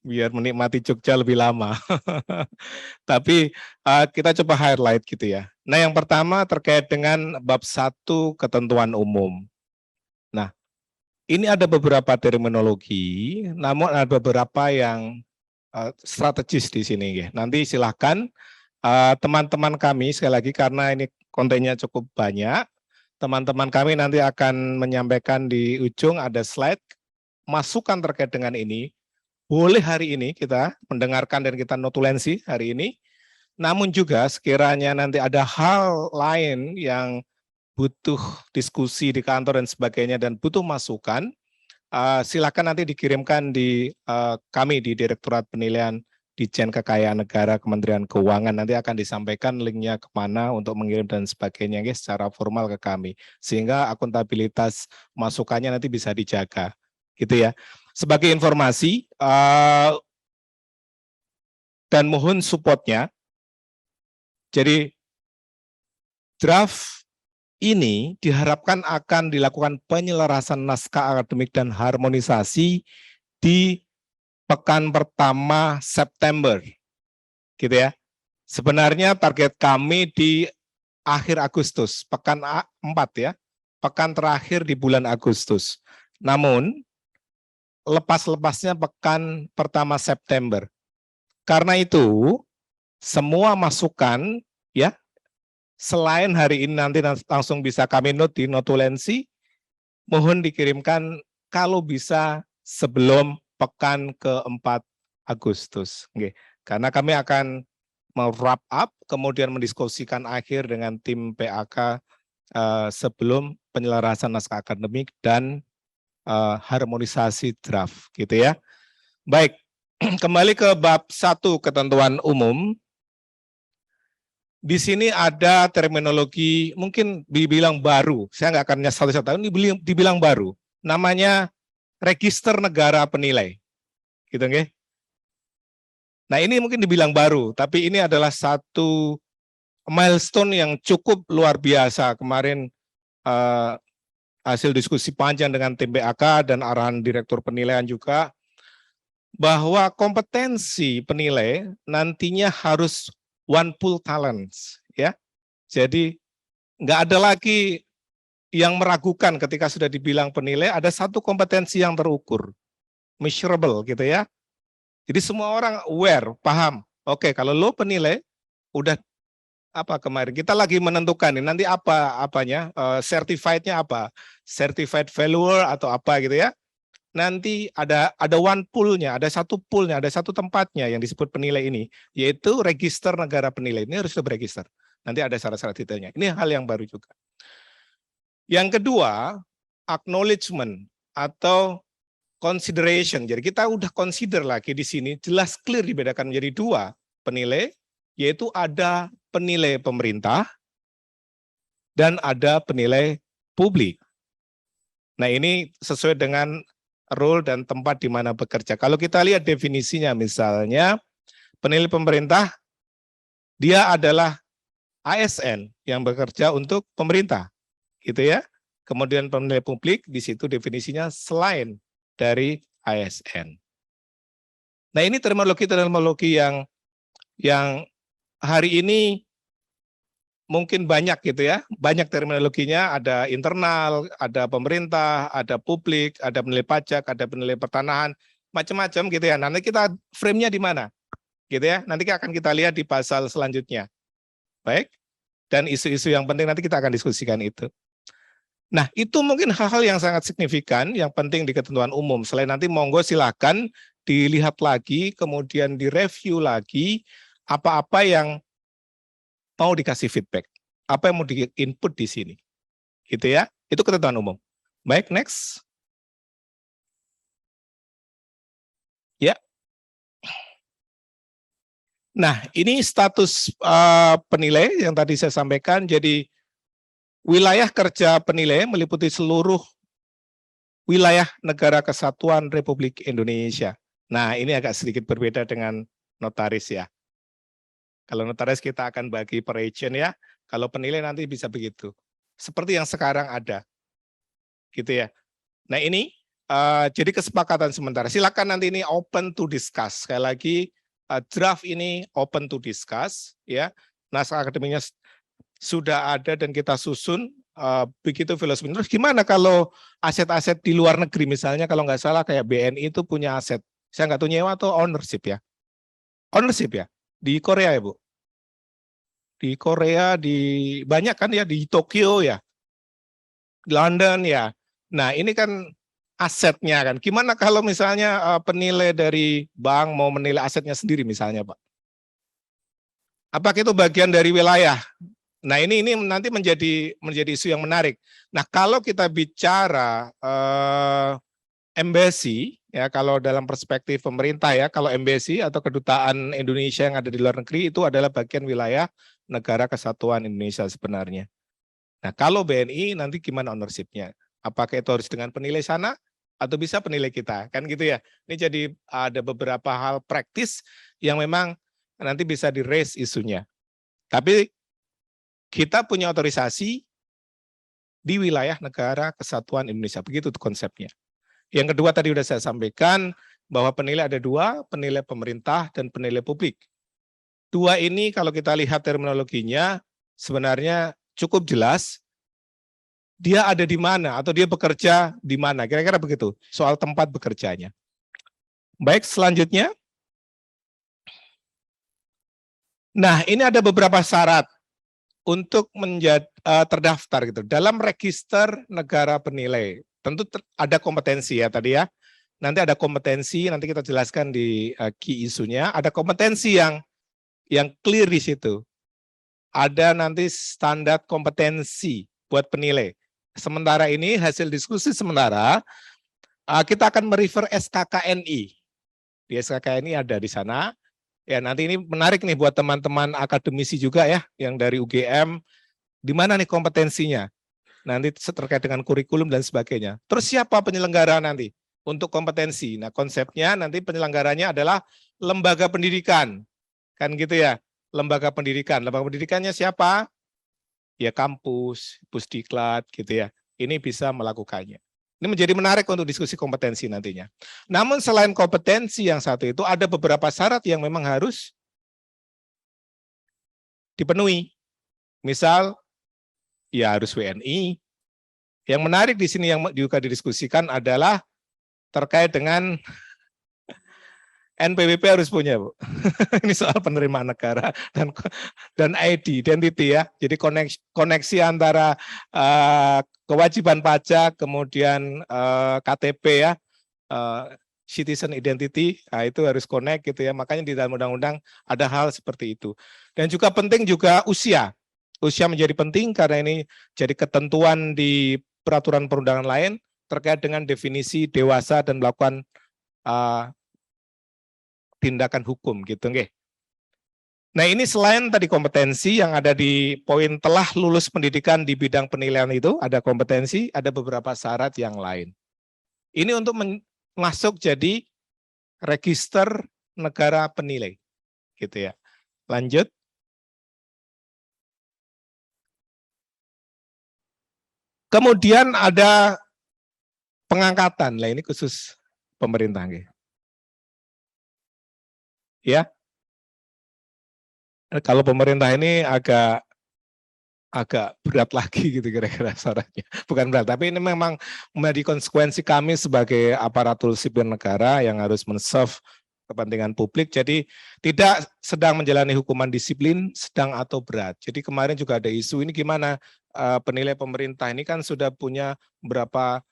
Biar menikmati Jogja lebih lama. Tapi kita coba highlight gitu ya. Nah, yang pertama terkait dengan bab 1 ketentuan umum. Nah, ini ada beberapa terminologi, namun ada beberapa yang strategis di sini ya. Nanti silahkan teman-teman kami sekali lagi karena ini kontennya cukup banyak, teman-teman kami nanti akan menyampaikan di ujung ada slide masukan terkait dengan ini. Boleh hari ini kita mendengarkan dan kita notulensi hari ini, namun juga sekiranya nanti ada hal lain yang butuh diskusi di kantor dan sebagainya dan butuh masukan, silakan nanti dikirimkan di kami di Direktorat Penilaian Ditjen Kekayaan Negara Kementerian Keuangan, nanti akan disampaikan linknya kemana untuk mengirim dan sebagainya guys, secara formal ke kami, sehingga akuntabilitas masukannya nanti bisa dijaga, gitu ya. Sebagai informasi dan mohon supportnya, jadi draft ini diharapkan akan dilakukan penyelarasan naskah akademik dan harmonisasi di pekan pertama September, gitu ya. Sebenarnya target kami di akhir Agustus, pekan 4 ya, pekan terakhir di bulan Agustus. Namun, lepas-lepasnya pekan pertama September. Karena itu, semua masukan, ya, selain hari ini nanti langsung bisa kami note di notulensi, mohon dikirimkan kalau bisa sebelum pekan ke-4 Agustus. Oke. Karena kami akan wrap up, kemudian mendiskusikan akhir dengan tim PAK sebelum penyelarasan naskah akademik dan harmonisasi draft, gitu ya. Baik, kembali ke bab 1 ketentuan umum. Di sini ada terminologi mungkin dibilang baru, saya nggak akan nyesal satu tahun, dibilang baru. Namanya Register Negara Penilai, gitu nggih. Nah ini mungkin dibilang baru, tapi ini adalah satu milestone yang cukup luar biasa. Kemarin hasil diskusi panjang dengan tim BAK dan arahan Direktur Penilaian juga, bahwa kompetensi penilai nantinya harus one pool talents, ya. Jadi nggak ada lagi yang meragukan ketika sudah dibilang penilai, ada satu kompetensi yang terukur, measurable gitu ya. Jadi semua orang aware, paham. Oke, kalau lo penilai, udah apa kemarin kita lagi menentukan ini nanti apanya, certified-nya apa, certified valuer atau apa gitu ya. Nanti ada one pool-nya, ada satu pool-nya, ada satu tempatnya yang disebut penilai ini, yaitu Register Negara Penilai. Ini harus beregister. Nanti ada syarat-syarat detailnya. Ini hal yang baru juga. Yang kedua, acknowledgement atau consideration. Jadi kita udah consider lagi di sini, jelas clear dibedakan menjadi 2 penilai, yaitu ada penilai pemerintah dan ada penilai publik. Nah ini sesuai dengan role dan tempat di mana bekerja. Kalau kita lihat definisinya misalnya, penilai pemerintah, dia adalah ASN yang bekerja untuk pemerintah, gitu ya. Kemudian penilai publik, di situ definisinya selain dari ASN. Nah, ini terminologi yang hari ini mungkin banyak gitu ya, banyak terminologinya, ada internal, ada pemerintah, ada publik, ada penilai pajak, ada penilai pertanahan, macam-macam gitu ya. Nanti kita frame-nya di mana? Gitu ya. Nanti akan kita lihat di pasal selanjutnya. Baik. Dan isu-isu yang penting nanti kita akan diskusikan itu. Nah, itu mungkin hal-hal yang sangat signifikan, yang penting di ketentuan umum. Selain nanti monggo silakan dilihat lagi, kemudian direview lagi apa-apa yang mau dikasih feedback, apa yang mau di input di sini, gitu ya. Itu ketentuan umum. Baik, next. Ya. Nah, ini status penilai yang tadi saya sampaikan. Jadi wilayah kerja penilai meliputi seluruh wilayah negara kesatuan Republik Indonesia. Nah, ini agak sedikit berbeda dengan notaris ya. Kalau notaris kita akan bagi per region ya. Kalau penilai nanti bisa begitu. Seperti yang sekarang ada. Gitu ya. Nah, ini jadi kesepakatan sementara. Silakan nanti ini open to discuss. Sekali lagi draft ini open to discuss ya. Naskah akademiknya sudah ada dan kita susun begitu filosofi. Terus gimana kalau aset-aset di luar negeri misalnya, kalau nggak salah kayak BNI itu punya aset. Saya nggak tahu nyewa atau ownership ya. Ownership ya. Di Korea ya, Bu? Di Korea, di banyak kan ya, di Tokyo ya, London ya. Nah, ini kan asetnya kan. Gimana kalau misalnya penilai dari bank mau menilai asetnya sendiri misalnya, Pak? Apakah itu bagian dari wilayah? Nah, ini nanti menjadi isu yang menarik. Nah, kalau kita bicara embassy, ya kalau dalam perspektif pemerintah ya, kalau embassy atau kedutaan Indonesia yang ada di luar negeri itu adalah bagian wilayah negara kesatuan Indonesia sebenarnya. Nah, kalau BNI nanti gimana ownership-nya? Apakah itu harus dengan penilai sana atau bisa penilai kita? Kan gitu ya. Ini jadi ada beberapa hal praktis yang memang nanti bisa di-raise isunya. Tapi kita punya otorisasi di wilayah negara kesatuan Indonesia. Begitu konsepnya. Yang kedua tadi sudah saya sampaikan bahwa penilai ada dua, penilai pemerintah dan penilai publik. Dua ini kalau kita lihat terminologinya sebenarnya cukup jelas. Dia ada di mana atau dia bekerja di mana. Kira-kira begitu soal tempat bekerjanya. Baik, selanjutnya. Nah, ini ada beberapa syarat untuk terdaftar gitu dalam register negara penilai. Tentu ada kompetensi ya tadi ya. Nanti ada kompetensi, nanti kita jelaskan di key isunya. Ada kompetensi yang clear di situ. Ada nanti standar kompetensi buat penilai. Sementara ini hasil diskusi sementara kita akan merefer SKKNI. Di SKKNI ada di sana. Ya, nanti ini menarik nih buat teman-teman akademisi juga ya yang dari UGM. Di mana nih kompetensinya? Nanti terkait dengan kurikulum dan sebagainya. Terus siapa penyelenggara nanti untuk kompetensi? Nah, konsepnya nanti penyelenggaranya adalah lembaga pendidikan. Kan gitu ya, lembaga pendidikan. Lembaga pendidikannya siapa? Ya kampus, pusdiklat gitu ya. Ini bisa melakukannya. Ini menjadi menarik untuk diskusi kompetensi nantinya. Namun selain kompetensi yang satu itu, ada beberapa syarat yang memang harus dipenuhi. Misal, ya harus WNI. Yang menarik di sini yang juga didiskusikan adalah terkait dengan NPWP harus punya, Bu. Ini soal penerimaan negara dan ID, identity ya. Jadi koneksi antara kewajiban pajak, kemudian KTP ya, citizen identity, nah itu harus connect gitu ya. Makanya di dalam undang-undang ada hal seperti itu. Dan juga penting juga usia. Usia menjadi penting karena ini jadi ketentuan di peraturan perundangan lain terkait dengan definisi dewasa dan melakukan tindakan hukum gitu nggih. Nah, ini selain tadi kompetensi yang ada di poin telah lulus pendidikan di bidang penilaian itu, ada kompetensi, ada beberapa syarat yang lain. Ini untuk masuk jadi register negara penilai, gitu ya. Lanjut. Kemudian ada pengangkatan. Lah ini khusus pemerintah, nggih. Ya. Kalau pemerintah ini agak berat lagi gitu kira-kira syaratnya. Bukan berat, tapi ini memang menjadi konsekuensi kami sebagai aparatur sipil negara yang harus men-serve kepentingan publik. Jadi tidak sedang menjalani hukuman disiplin, sedang atau berat. Jadi kemarin juga ada isu ini gimana penilai pemerintah ini kan sudah punya berapa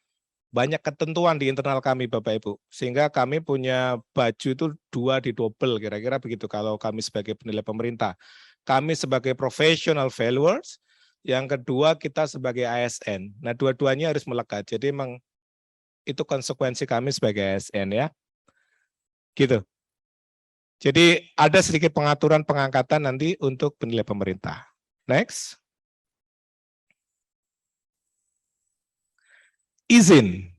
banyak ketentuan di internal kami Bapak Ibu. Sehingga kami punya baju itu 2 didobel kira-kira begitu kalau kami sebagai penilai pemerintah. Kami sebagai professional valuers, yang kedua kita sebagai ASN. Nah, dua-duanya harus melekat. Jadi memang itu konsekuensi kami sebagai ASN ya. Gitu. Jadi ada sedikit pengaturan pengangkatan nanti untuk penilai pemerintah. Next. Izin.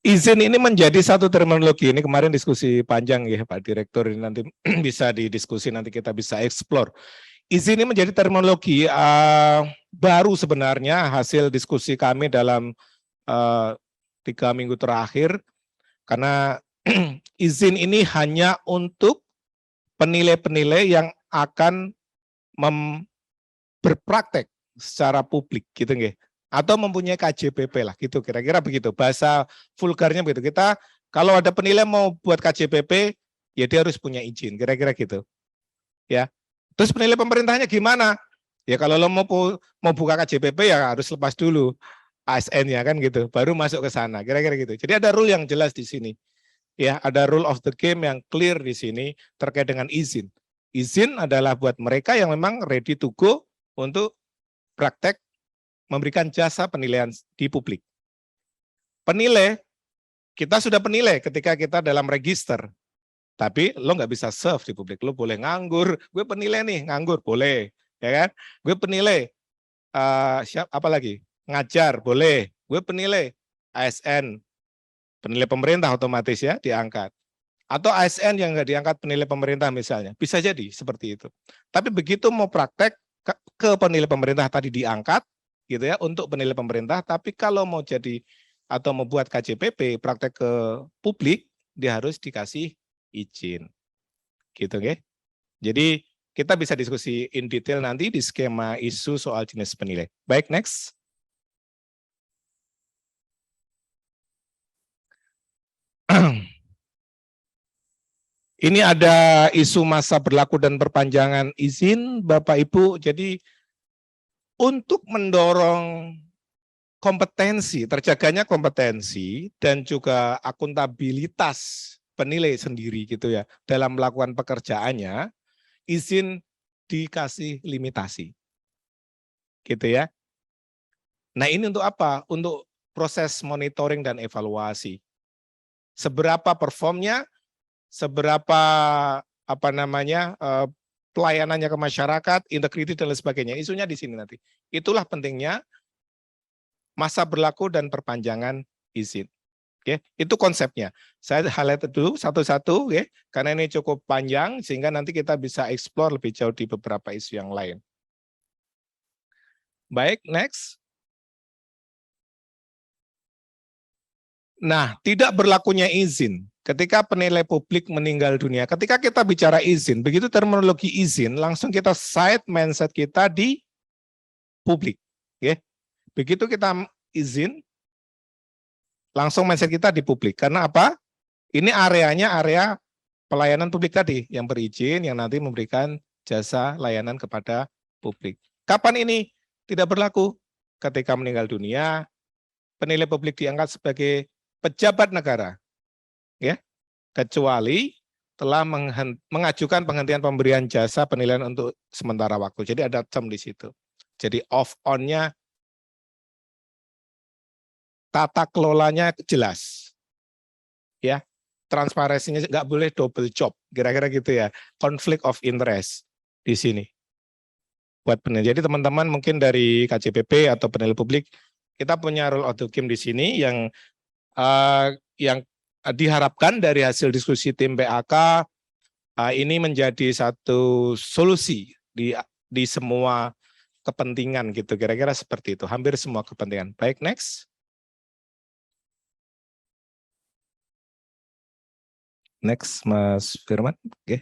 Izin ini menjadi satu terminologi. Ini kemarin diskusi panjang ya Pak Direktur, ini nanti bisa didiskusi, nanti kita bisa explore. Izin ini menjadi terminologi baru sebenarnya hasil diskusi kami dalam 3 minggu terakhir, karena izin ini hanya untuk penilai-penilai yang akan berpraktek secara publik gitu nggih, atau mempunyai KJPP lah gitu, kira-kira begitu bahasa vulgarnya begitu. Kita kalau ada penilai mau buat KJPP ya dia harus punya izin, kira-kira gitu ya. Terus penilai pemerintahnya gimana ya? Kalau lo mau buka KJPP ya harus lepas dulu ASN-nya kan gitu, baru masuk ke sana, kira-kira gitu. Jadi ada rule yang jelas di sini ya, ada rule of the game yang clear di sini terkait dengan izin. Izin adalah buat mereka yang memang ready to go untuk praktek memberikan jasa penilaian di publik. Penilai, kita sudah penilai ketika kita dalam register, tapi lo nggak bisa serve di publik. Lo boleh nganggur, gue penilai nih, nganggur, boleh. Ya kan? Gue penilai, apa lagi? Ngajar, boleh. Gue penilai, ASN, penilai pemerintah otomatis ya, diangkat. Atau ASN yang nggak diangkat penilai pemerintah misalnya. Bisa jadi seperti itu. Tapi begitu mau praktek, ke penilai pemerintah tadi diangkat gitu ya untuk penilai pemerintah, tapi kalau mau jadi atau membuat KJPP praktek ke publik dia harus dikasih izin gitu nggih. Jadi kita bisa diskusi in detail nanti di skema isu soal jenis penilai. Baik, next. Ini ada isu masa berlaku dan perpanjangan izin, Bapak Ibu. Jadi untuk mendorong kompetensi, terjaganya kompetensi dan juga akuntabilitas penilai sendiri gitu ya dalam melakukan pekerjaannya, izin dikasih limitasi. Gitu ya. Nah, ini untuk apa? Untuk proses monitoring dan evaluasi. Seberapa performnya, seberapa pelayanannya ke masyarakat, integriti dan lain sebagainya. Isunya di sini nanti. Itulah pentingnya masa berlaku dan perpanjangan izin. Oke, itu konsepnya. Saya highlight dulu satu-satu, ya, karena ini cukup panjang sehingga nanti kita bisa explore lebih jauh di beberapa isu yang lain. Baik, next. Nah, tidak berlakunya izin ketika penilai publik meninggal dunia. Ketika kita bicara izin, begitu terminologi izin, langsung kita side mindset kita di publik. Ya. Begitu kita izin, langsung mindset kita di publik. Karena apa? Ini areanya area pelayanan publik tadi, yang berizin, yang nanti memberikan jasa layanan kepada publik. Kapan ini tidak berlaku? Ketika meninggal dunia, penilai publik diangkat sebagai pejabat negara, ya, kecuali telah mengajukan penghentian pemberian jasa penilaian untuk sementara waktu. Jadi ada term di situ. Jadi off-on-nya, tata kelolanya jelas, ya, transparansinya nggak boleh double job, kira-kira gitu ya. Conflict of interest di sini buat penilai. Jadi teman-teman mungkin dari KJPP atau penilai publik kita punya rule of the game di sini yang diharapkan dari hasil diskusi tim PAK ini menjadi satu solusi di semua kepentingan gitu, kira-kira seperti itu, hampir semua kepentingan. Baik, next. Next, Mas Firman. Oke.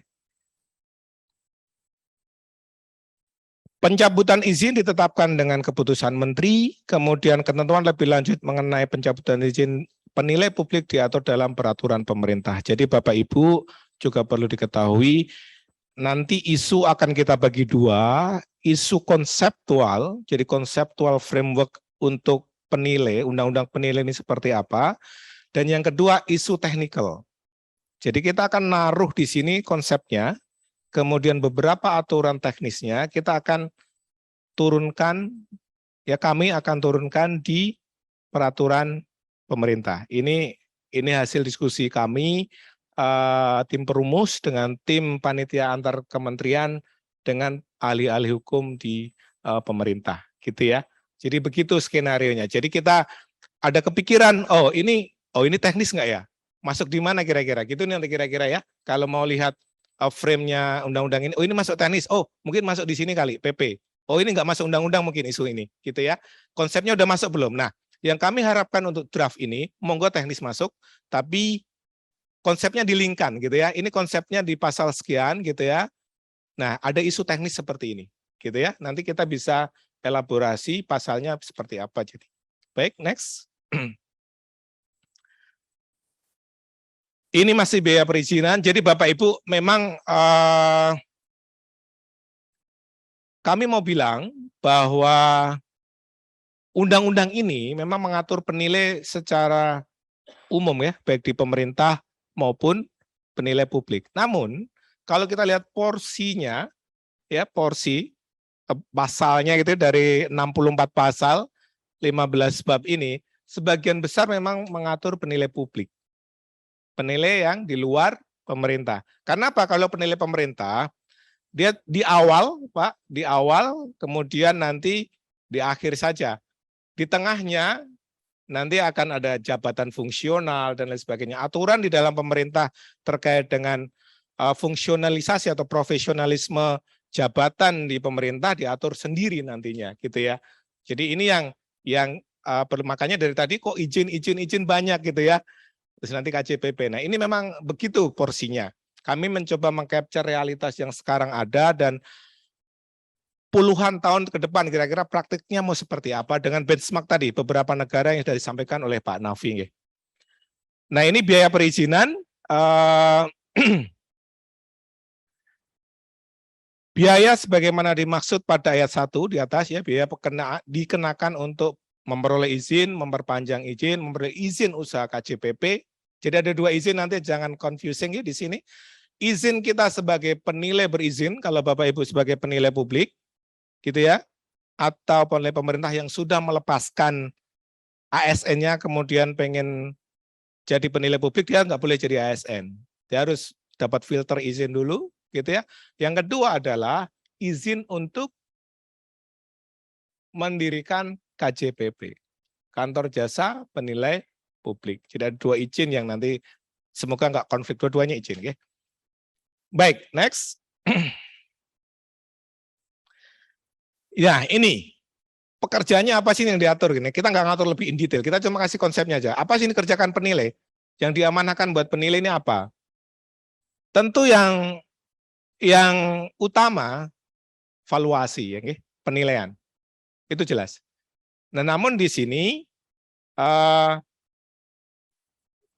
Pencabutan izin ditetapkan dengan keputusan Menteri, kemudian ketentuan lebih lanjut mengenai pencabutan izin penilai publik diatur dalam peraturan pemerintah. Jadi Bapak Ibu juga perlu diketahui, nanti isu akan kita bagi dua, isu konseptual, jadi konseptual framework untuk penilai, undang-undang penilai ini seperti apa, dan yang kedua isu technical. Jadi kita akan naruh di sini konsepnya, kemudian beberapa aturan teknisnya kita akan turunkan, ya kami akan turunkan di peraturan pemerintah. Ini hasil diskusi kami, tim perumus dengan tim panitia antar kementerian dengan ahli-ahli hukum di pemerintah, gitu ya. Jadi begitu skenarionya. Jadi kita ada kepikiran, oh ini teknis nggak ya? Masuk di mana kira-kira? Gitu nanti kira-kira ya. Kalau mau lihat frame-nya undang-undang ini, oh ini masuk teknis, oh mungkin masuk di sini kali, PP. Oh ini nggak masuk undang-undang mungkin isu ini, gitu ya. Konsepnya udah masuk belum? Nah, yang kami harapkan untuk draft ini, monggo teknis masuk, tapi konsepnya dilingkan gitu ya. Ini konsepnya di pasal sekian gitu ya. Nah, ada isu teknis seperti ini, gitu ya. Nanti kita bisa elaborasi pasalnya seperti apa jadi. Baik, next. Ini masih biaya perizinan. Jadi Bapak Ibu memang kami mau bilang bahwa undang-undang ini memang mengatur penilai secara umum ya, baik di pemerintah maupun penilai publik. Namun kalau kita lihat porsinya, ya porsi pasalnya gitu dari 64 pasal, 15 bab ini, sebagian besar memang mengatur penilai publik. Penilai yang di luar pemerintah. Karena apa? Kalau penilai pemerintah, dia di awal, Pak, di awal, kemudian nanti di akhir saja. Di tengahnya nanti akan ada jabatan fungsional dan lain sebagainya. Aturan di dalam pemerintah terkait dengan fungsionalisasi atau profesionalisme jabatan di pemerintah diatur sendiri nantinya, gitu ya. Jadi ini yang makanya dari tadi kok izin banyak gitu ya. Terus nanti KJPP. Nah, ini memang begitu porsinya. Kami mencoba mengcapture realitas yang sekarang ada dan puluhan tahun ke depan kira-kira praktiknya mau seperti apa dengan benchmark tadi beberapa negara yang sudah disampaikan oleh Pak Nafi. Nah, ini biaya perizinan. Biaya sebagaimana dimaksud pada ayat 1 di atas ya, biaya dikenakan untuk memperoleh izin, memperpanjang izin, memperoleh izin usaha KJPP. Jadi ada dua izin, nanti jangan confusing ya di sini. Izin kita sebagai penilai berizin, kalau Bapak Ibu sebagai penilai publik, gitu ya, atau penilai pemerintah yang sudah melepaskan ASN-nya kemudian pengen jadi penilai publik, dia nggak boleh jadi ASN. Dia harus dapat filter izin dulu, gitu ya. Yang kedua adalah izin untuk mendirikan KJPP, Kantor Jasa Penilai Publik. Jadi ada dua izin yang nanti semoga nggak konflik, dua-duanya izin. Okay? Baik, next. Ya, ini pekerjaannya apa sih yang diatur gini? Kita nggak ngatur lebih in detail, kita cuma kasih konsepnya aja. Apa sih ini kerjakan penilai? Yang diamanahkan buat penilai ini apa? Tentu yang utama valuasi, ya, penilaian. Itu jelas. Nah, namun di sini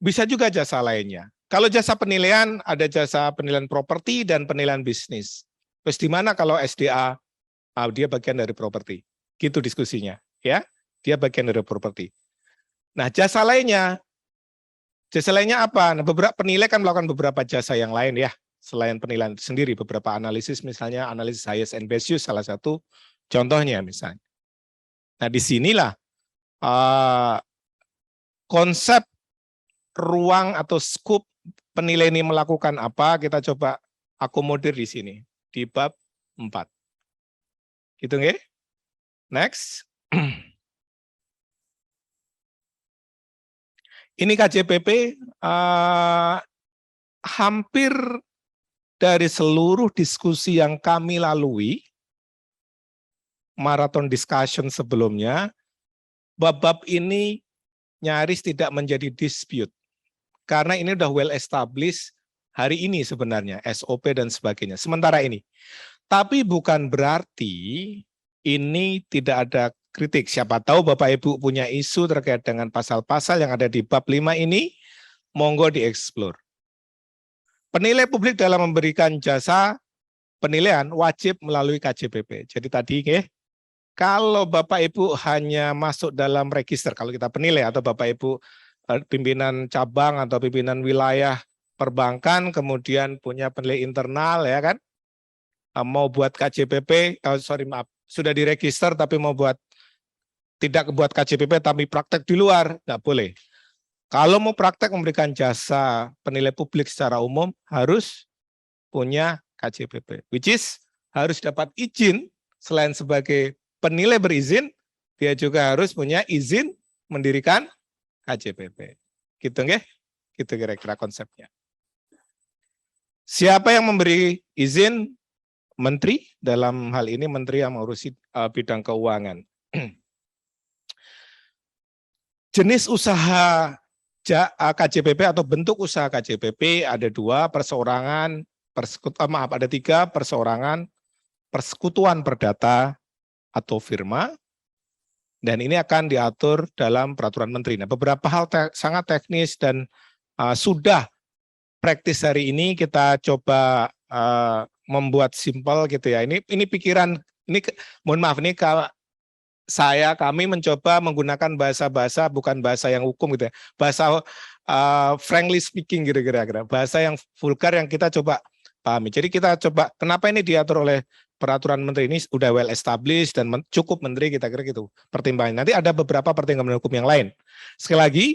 bisa juga jasa lainnya. Kalau jasa penilaian, ada jasa penilaian properti dan penilaian bisnis. Terus di mana kalau SDA, dia bagian dari properti. Gitu diskusinya, ya. Dia bagian dari properti. Nah, jasa lainnya apa? Nah, beberapa penilai kan melakukan beberapa jasa yang lain ya, selain penilaian sendiri, beberapa analisis, misalnya analisis highest and best use salah satu contohnya misalnya. Nah, disinilah konsep ruang atau skup penilai ini melakukan apa, kita coba akomodir di sini, di bab 4. Gitu nggih? Next. Ini KJPP hampir dari seluruh diskusi yang kami lalui, marathon discussion sebelumnya, bab-bab ini nyaris tidak menjadi dispute. Karena ini udah well established hari ini sebenarnya, SOP dan sebagainya. Sementara ini. Tapi bukan berarti ini tidak ada kritik. Siapa tahu Bapak Ibu punya isu terkait dengan pasal-pasal yang ada di bab 5 ini, monggo dieksplor. Penilai publik dalam memberikan jasa penilaian wajib melalui KJPP. Jadi tadi kalau Bapak Ibu hanya masuk dalam register, kalau kita penilai atau Bapak Ibu pimpinan cabang atau pimpinan wilayah perbankan, kemudian punya penilai internal ya kan, mau buat KJPP, sudah diregister tapi mau tidak buat KJPP tapi praktek di luar, nggak boleh. Kalau mau praktek memberikan jasa penilai publik secara umum harus punya KJPP, which is harus dapat izin selain sebagai penilai berizin, dia juga harus punya izin mendirikan KJPP. Gitu nggih? Gitu kira-kira konsepnya. Siapa yang memberi izin? Menteri, dalam hal ini menteri yang mengurusi bidang keuangan. Jenis usaha KJPP atau bentuk usaha KJPP ada 2, perseorangan, ada 3, perseorangan, persekutuan perdata, atau firma, dan ini akan diatur dalam peraturan menteri. Nah, beberapa hal sangat teknis dan sudah praktis hari ini kita coba membuat simpel gitu ya. Ini pikiran, ini mohon maaf ini kami mencoba menggunakan bahasa-bahasa bukan bahasa yang hukum gitu ya. Bahasa frankly speaking kira-kira, bahasa yang vulgar yang kita coba pahami. Jadi kita coba kenapa ini diatur oleh peraturan menteri ini udah well established dan cukup menteri kita kira gitu pertimbangan. Nanti ada beberapa pertimbangan hukum yang lain. Sekali lagi,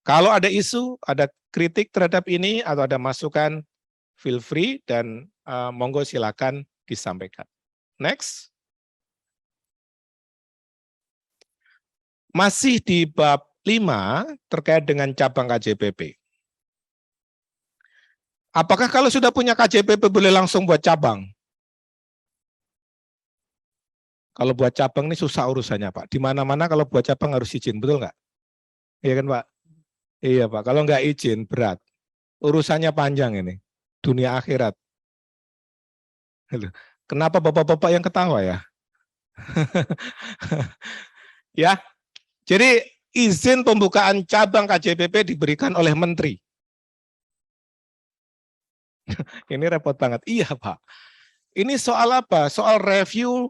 kalau ada isu, ada kritik terhadap ini atau ada masukan, feel free dan monggo silakan disampaikan. Next. Masih di bab 5 terkait dengan cabang KJPP. Apakah kalau sudah punya KJPP boleh langsung buat cabang? Kalau buat cabang ini susah urusannya Pak. Di mana-mana kalau buat cabang harus izin, betul nggak? Iya kan Pak? Iya Pak, kalau nggak izin berat. Urusannya panjang ini, dunia akhirat. Kenapa Bapak-Bapak yang ketawa ya? Ya, jadi izin pembukaan cabang KJPP diberikan oleh Menteri. Ini repot banget. Iya Pak. Ini soal apa? Soal review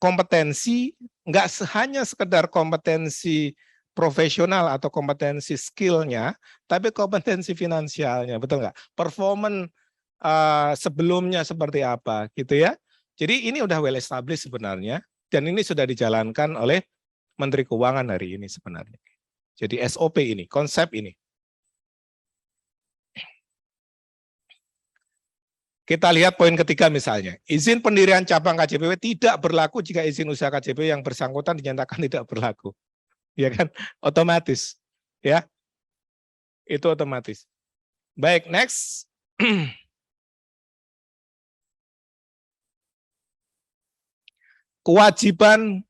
kompetensi, nggak hanya sekedar kompetensi profesional atau kompetensi skillnya, tapi kompetensi finansialnya, betul nggak? Performance sebelumnya seperti apa, gitu ya? Jadi ini udah well established sebenarnya, dan ini sudah dijalankan oleh Menteri Keuangan hari ini sebenarnya. Jadi SOP ini, konsep ini. Kita lihat poin ketiga misalnya, izin pendirian cabang KJPP tidak berlaku jika izin usaha KJPP yang bersangkutan dinyatakan tidak berlaku. Ya kan? Otomatis. Ya. Itu otomatis. Baik, next. Kewajiban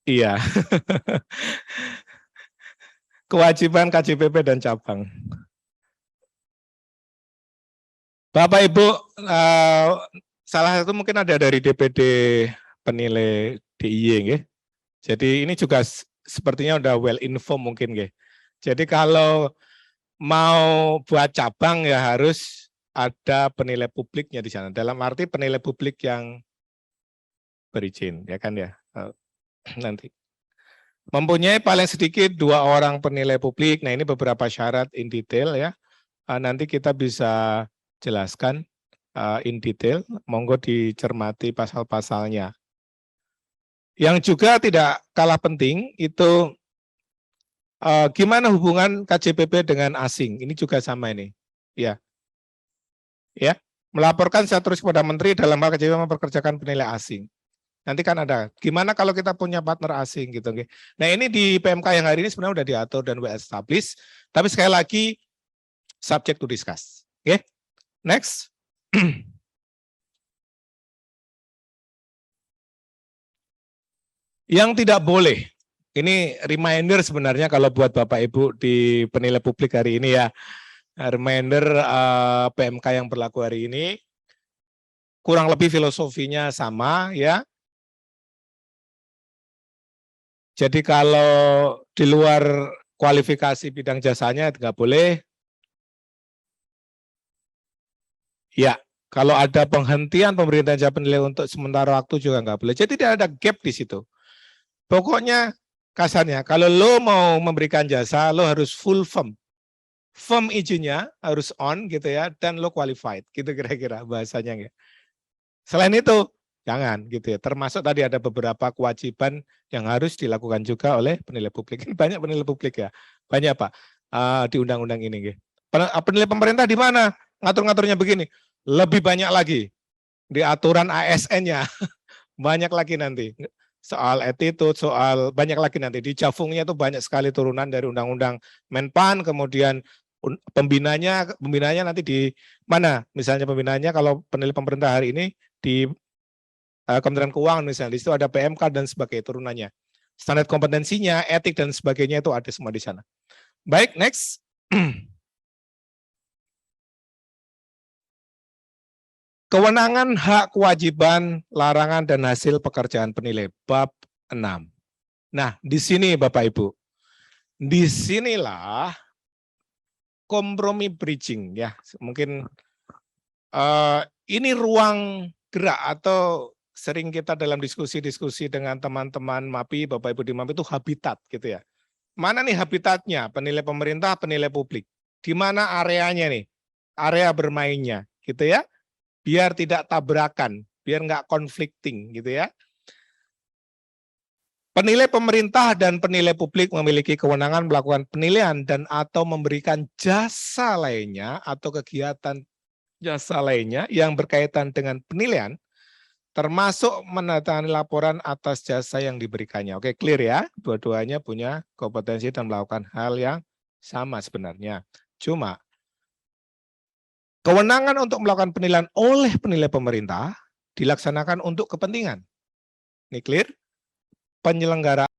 iya. Kewajiban KJPP dan cabang. Bapak Ibu, salah satu mungkin ada dari DPD penilai DIY, nggih. Jadi ini juga sepertinya udah well informed mungkin, nggih. Jadi kalau mau buat cabang ya harus ada penilai publiknya di sana. Dalam arti penilai publik yang berizin, ya kan ya. Nanti mempunyai paling sedikit 2 orang penilai publik. Nah ini beberapa syarat in detail ya. Nanti kita bisa jelaskan in detail, monggo dicermati pasal-pasalnya. Yang juga tidak kalah penting itu gimana hubungan KJPP dengan asing. Ini juga sama ini. Ya. Ya, melaporkan secara terus kepada menteri dalam hal KJPP memperkerjakan penilai asing. Nanti kan ada. Gimana kalau kita punya partner asing gitu. Oke. Nah ini di PMK yang hari ini sebenarnya udah diatur dan well established. Tapi sekali lagi subject to discuss. Oke. Next. Yang tidak boleh. Ini reminder sebenarnya kalau buat Bapak Ibu di penilai publik hari ini ya. Reminder PMK yang berlaku hari ini. Kurang lebih filosofinya sama ya. Jadi kalau di luar kualifikasi bidang jasanya nggak boleh. Ya, kalau ada penghentian pemberian jasa penilai untuk sementara waktu juga nggak boleh. Jadi tidak ada gap di situ. Pokoknya kasarnya, kalau lo mau memberikan jasa, lo harus full firm. Firm izinnya harus on gitu ya, dan lo qualified. Gitu kira-kira bahasanya. Ya. Selain itu, jangan gitu ya. Termasuk tadi ada beberapa kewajiban yang harus dilakukan juga oleh penilai publik. Banyak penilai publik ya. Banyak Pak di undang-undang ini. Gitu. Penilai pemerintah di mana? Ngatur-ngaturnya begini. Lebih banyak lagi di aturan ASN-nya. Banyak lagi nanti. Soal attitude, soal banyak lagi nanti. Di Javungnya itu banyak sekali turunan dari undang-undang Menpan, kemudian pembinanya nanti di mana? Misalnya pembinanya kalau penilai pemerintah hari ini di Kementerian Keuangan misalnya, di situ ada PMK dan sebagainya turunannya. Standar kompetensinya, etik dan sebagainya itu ada semua di sana. Baik, next. Kewenangan, hak, kewajiban, larangan, dan hasil pekerjaan penilai, bab 6. Nah, di sini Bapak Ibu, disinilah kompromi bridging ya. Mungkin ini ruang gerak atau sering kita dalam diskusi-diskusi dengan teman-teman MAPI, Bapak Ibu di MAPI itu habitat gitu ya. Mana nih habitatnya? Penilai pemerintah, penilai publik. Di mana areanya nih? Area bermainnya gitu ya. Biar tidak tabrakan, biar nggak conflicting gitu ya. Penilai pemerintah dan penilai publik memiliki kewenangan melakukan penilaian dan atau memberikan jasa lainnya atau kegiatan jasa lainnya yang berkaitan dengan penilaian, termasuk menandatangani laporan atas jasa yang diberikannya. Oke, clear ya? Dua-duanya punya kompetensi dan melakukan hal yang sama sebenarnya. Cuma kewenangan untuk melakukan penilaian oleh penilai pemerintah dilaksanakan untuk kepentingan. Ini clear? Penyelenggara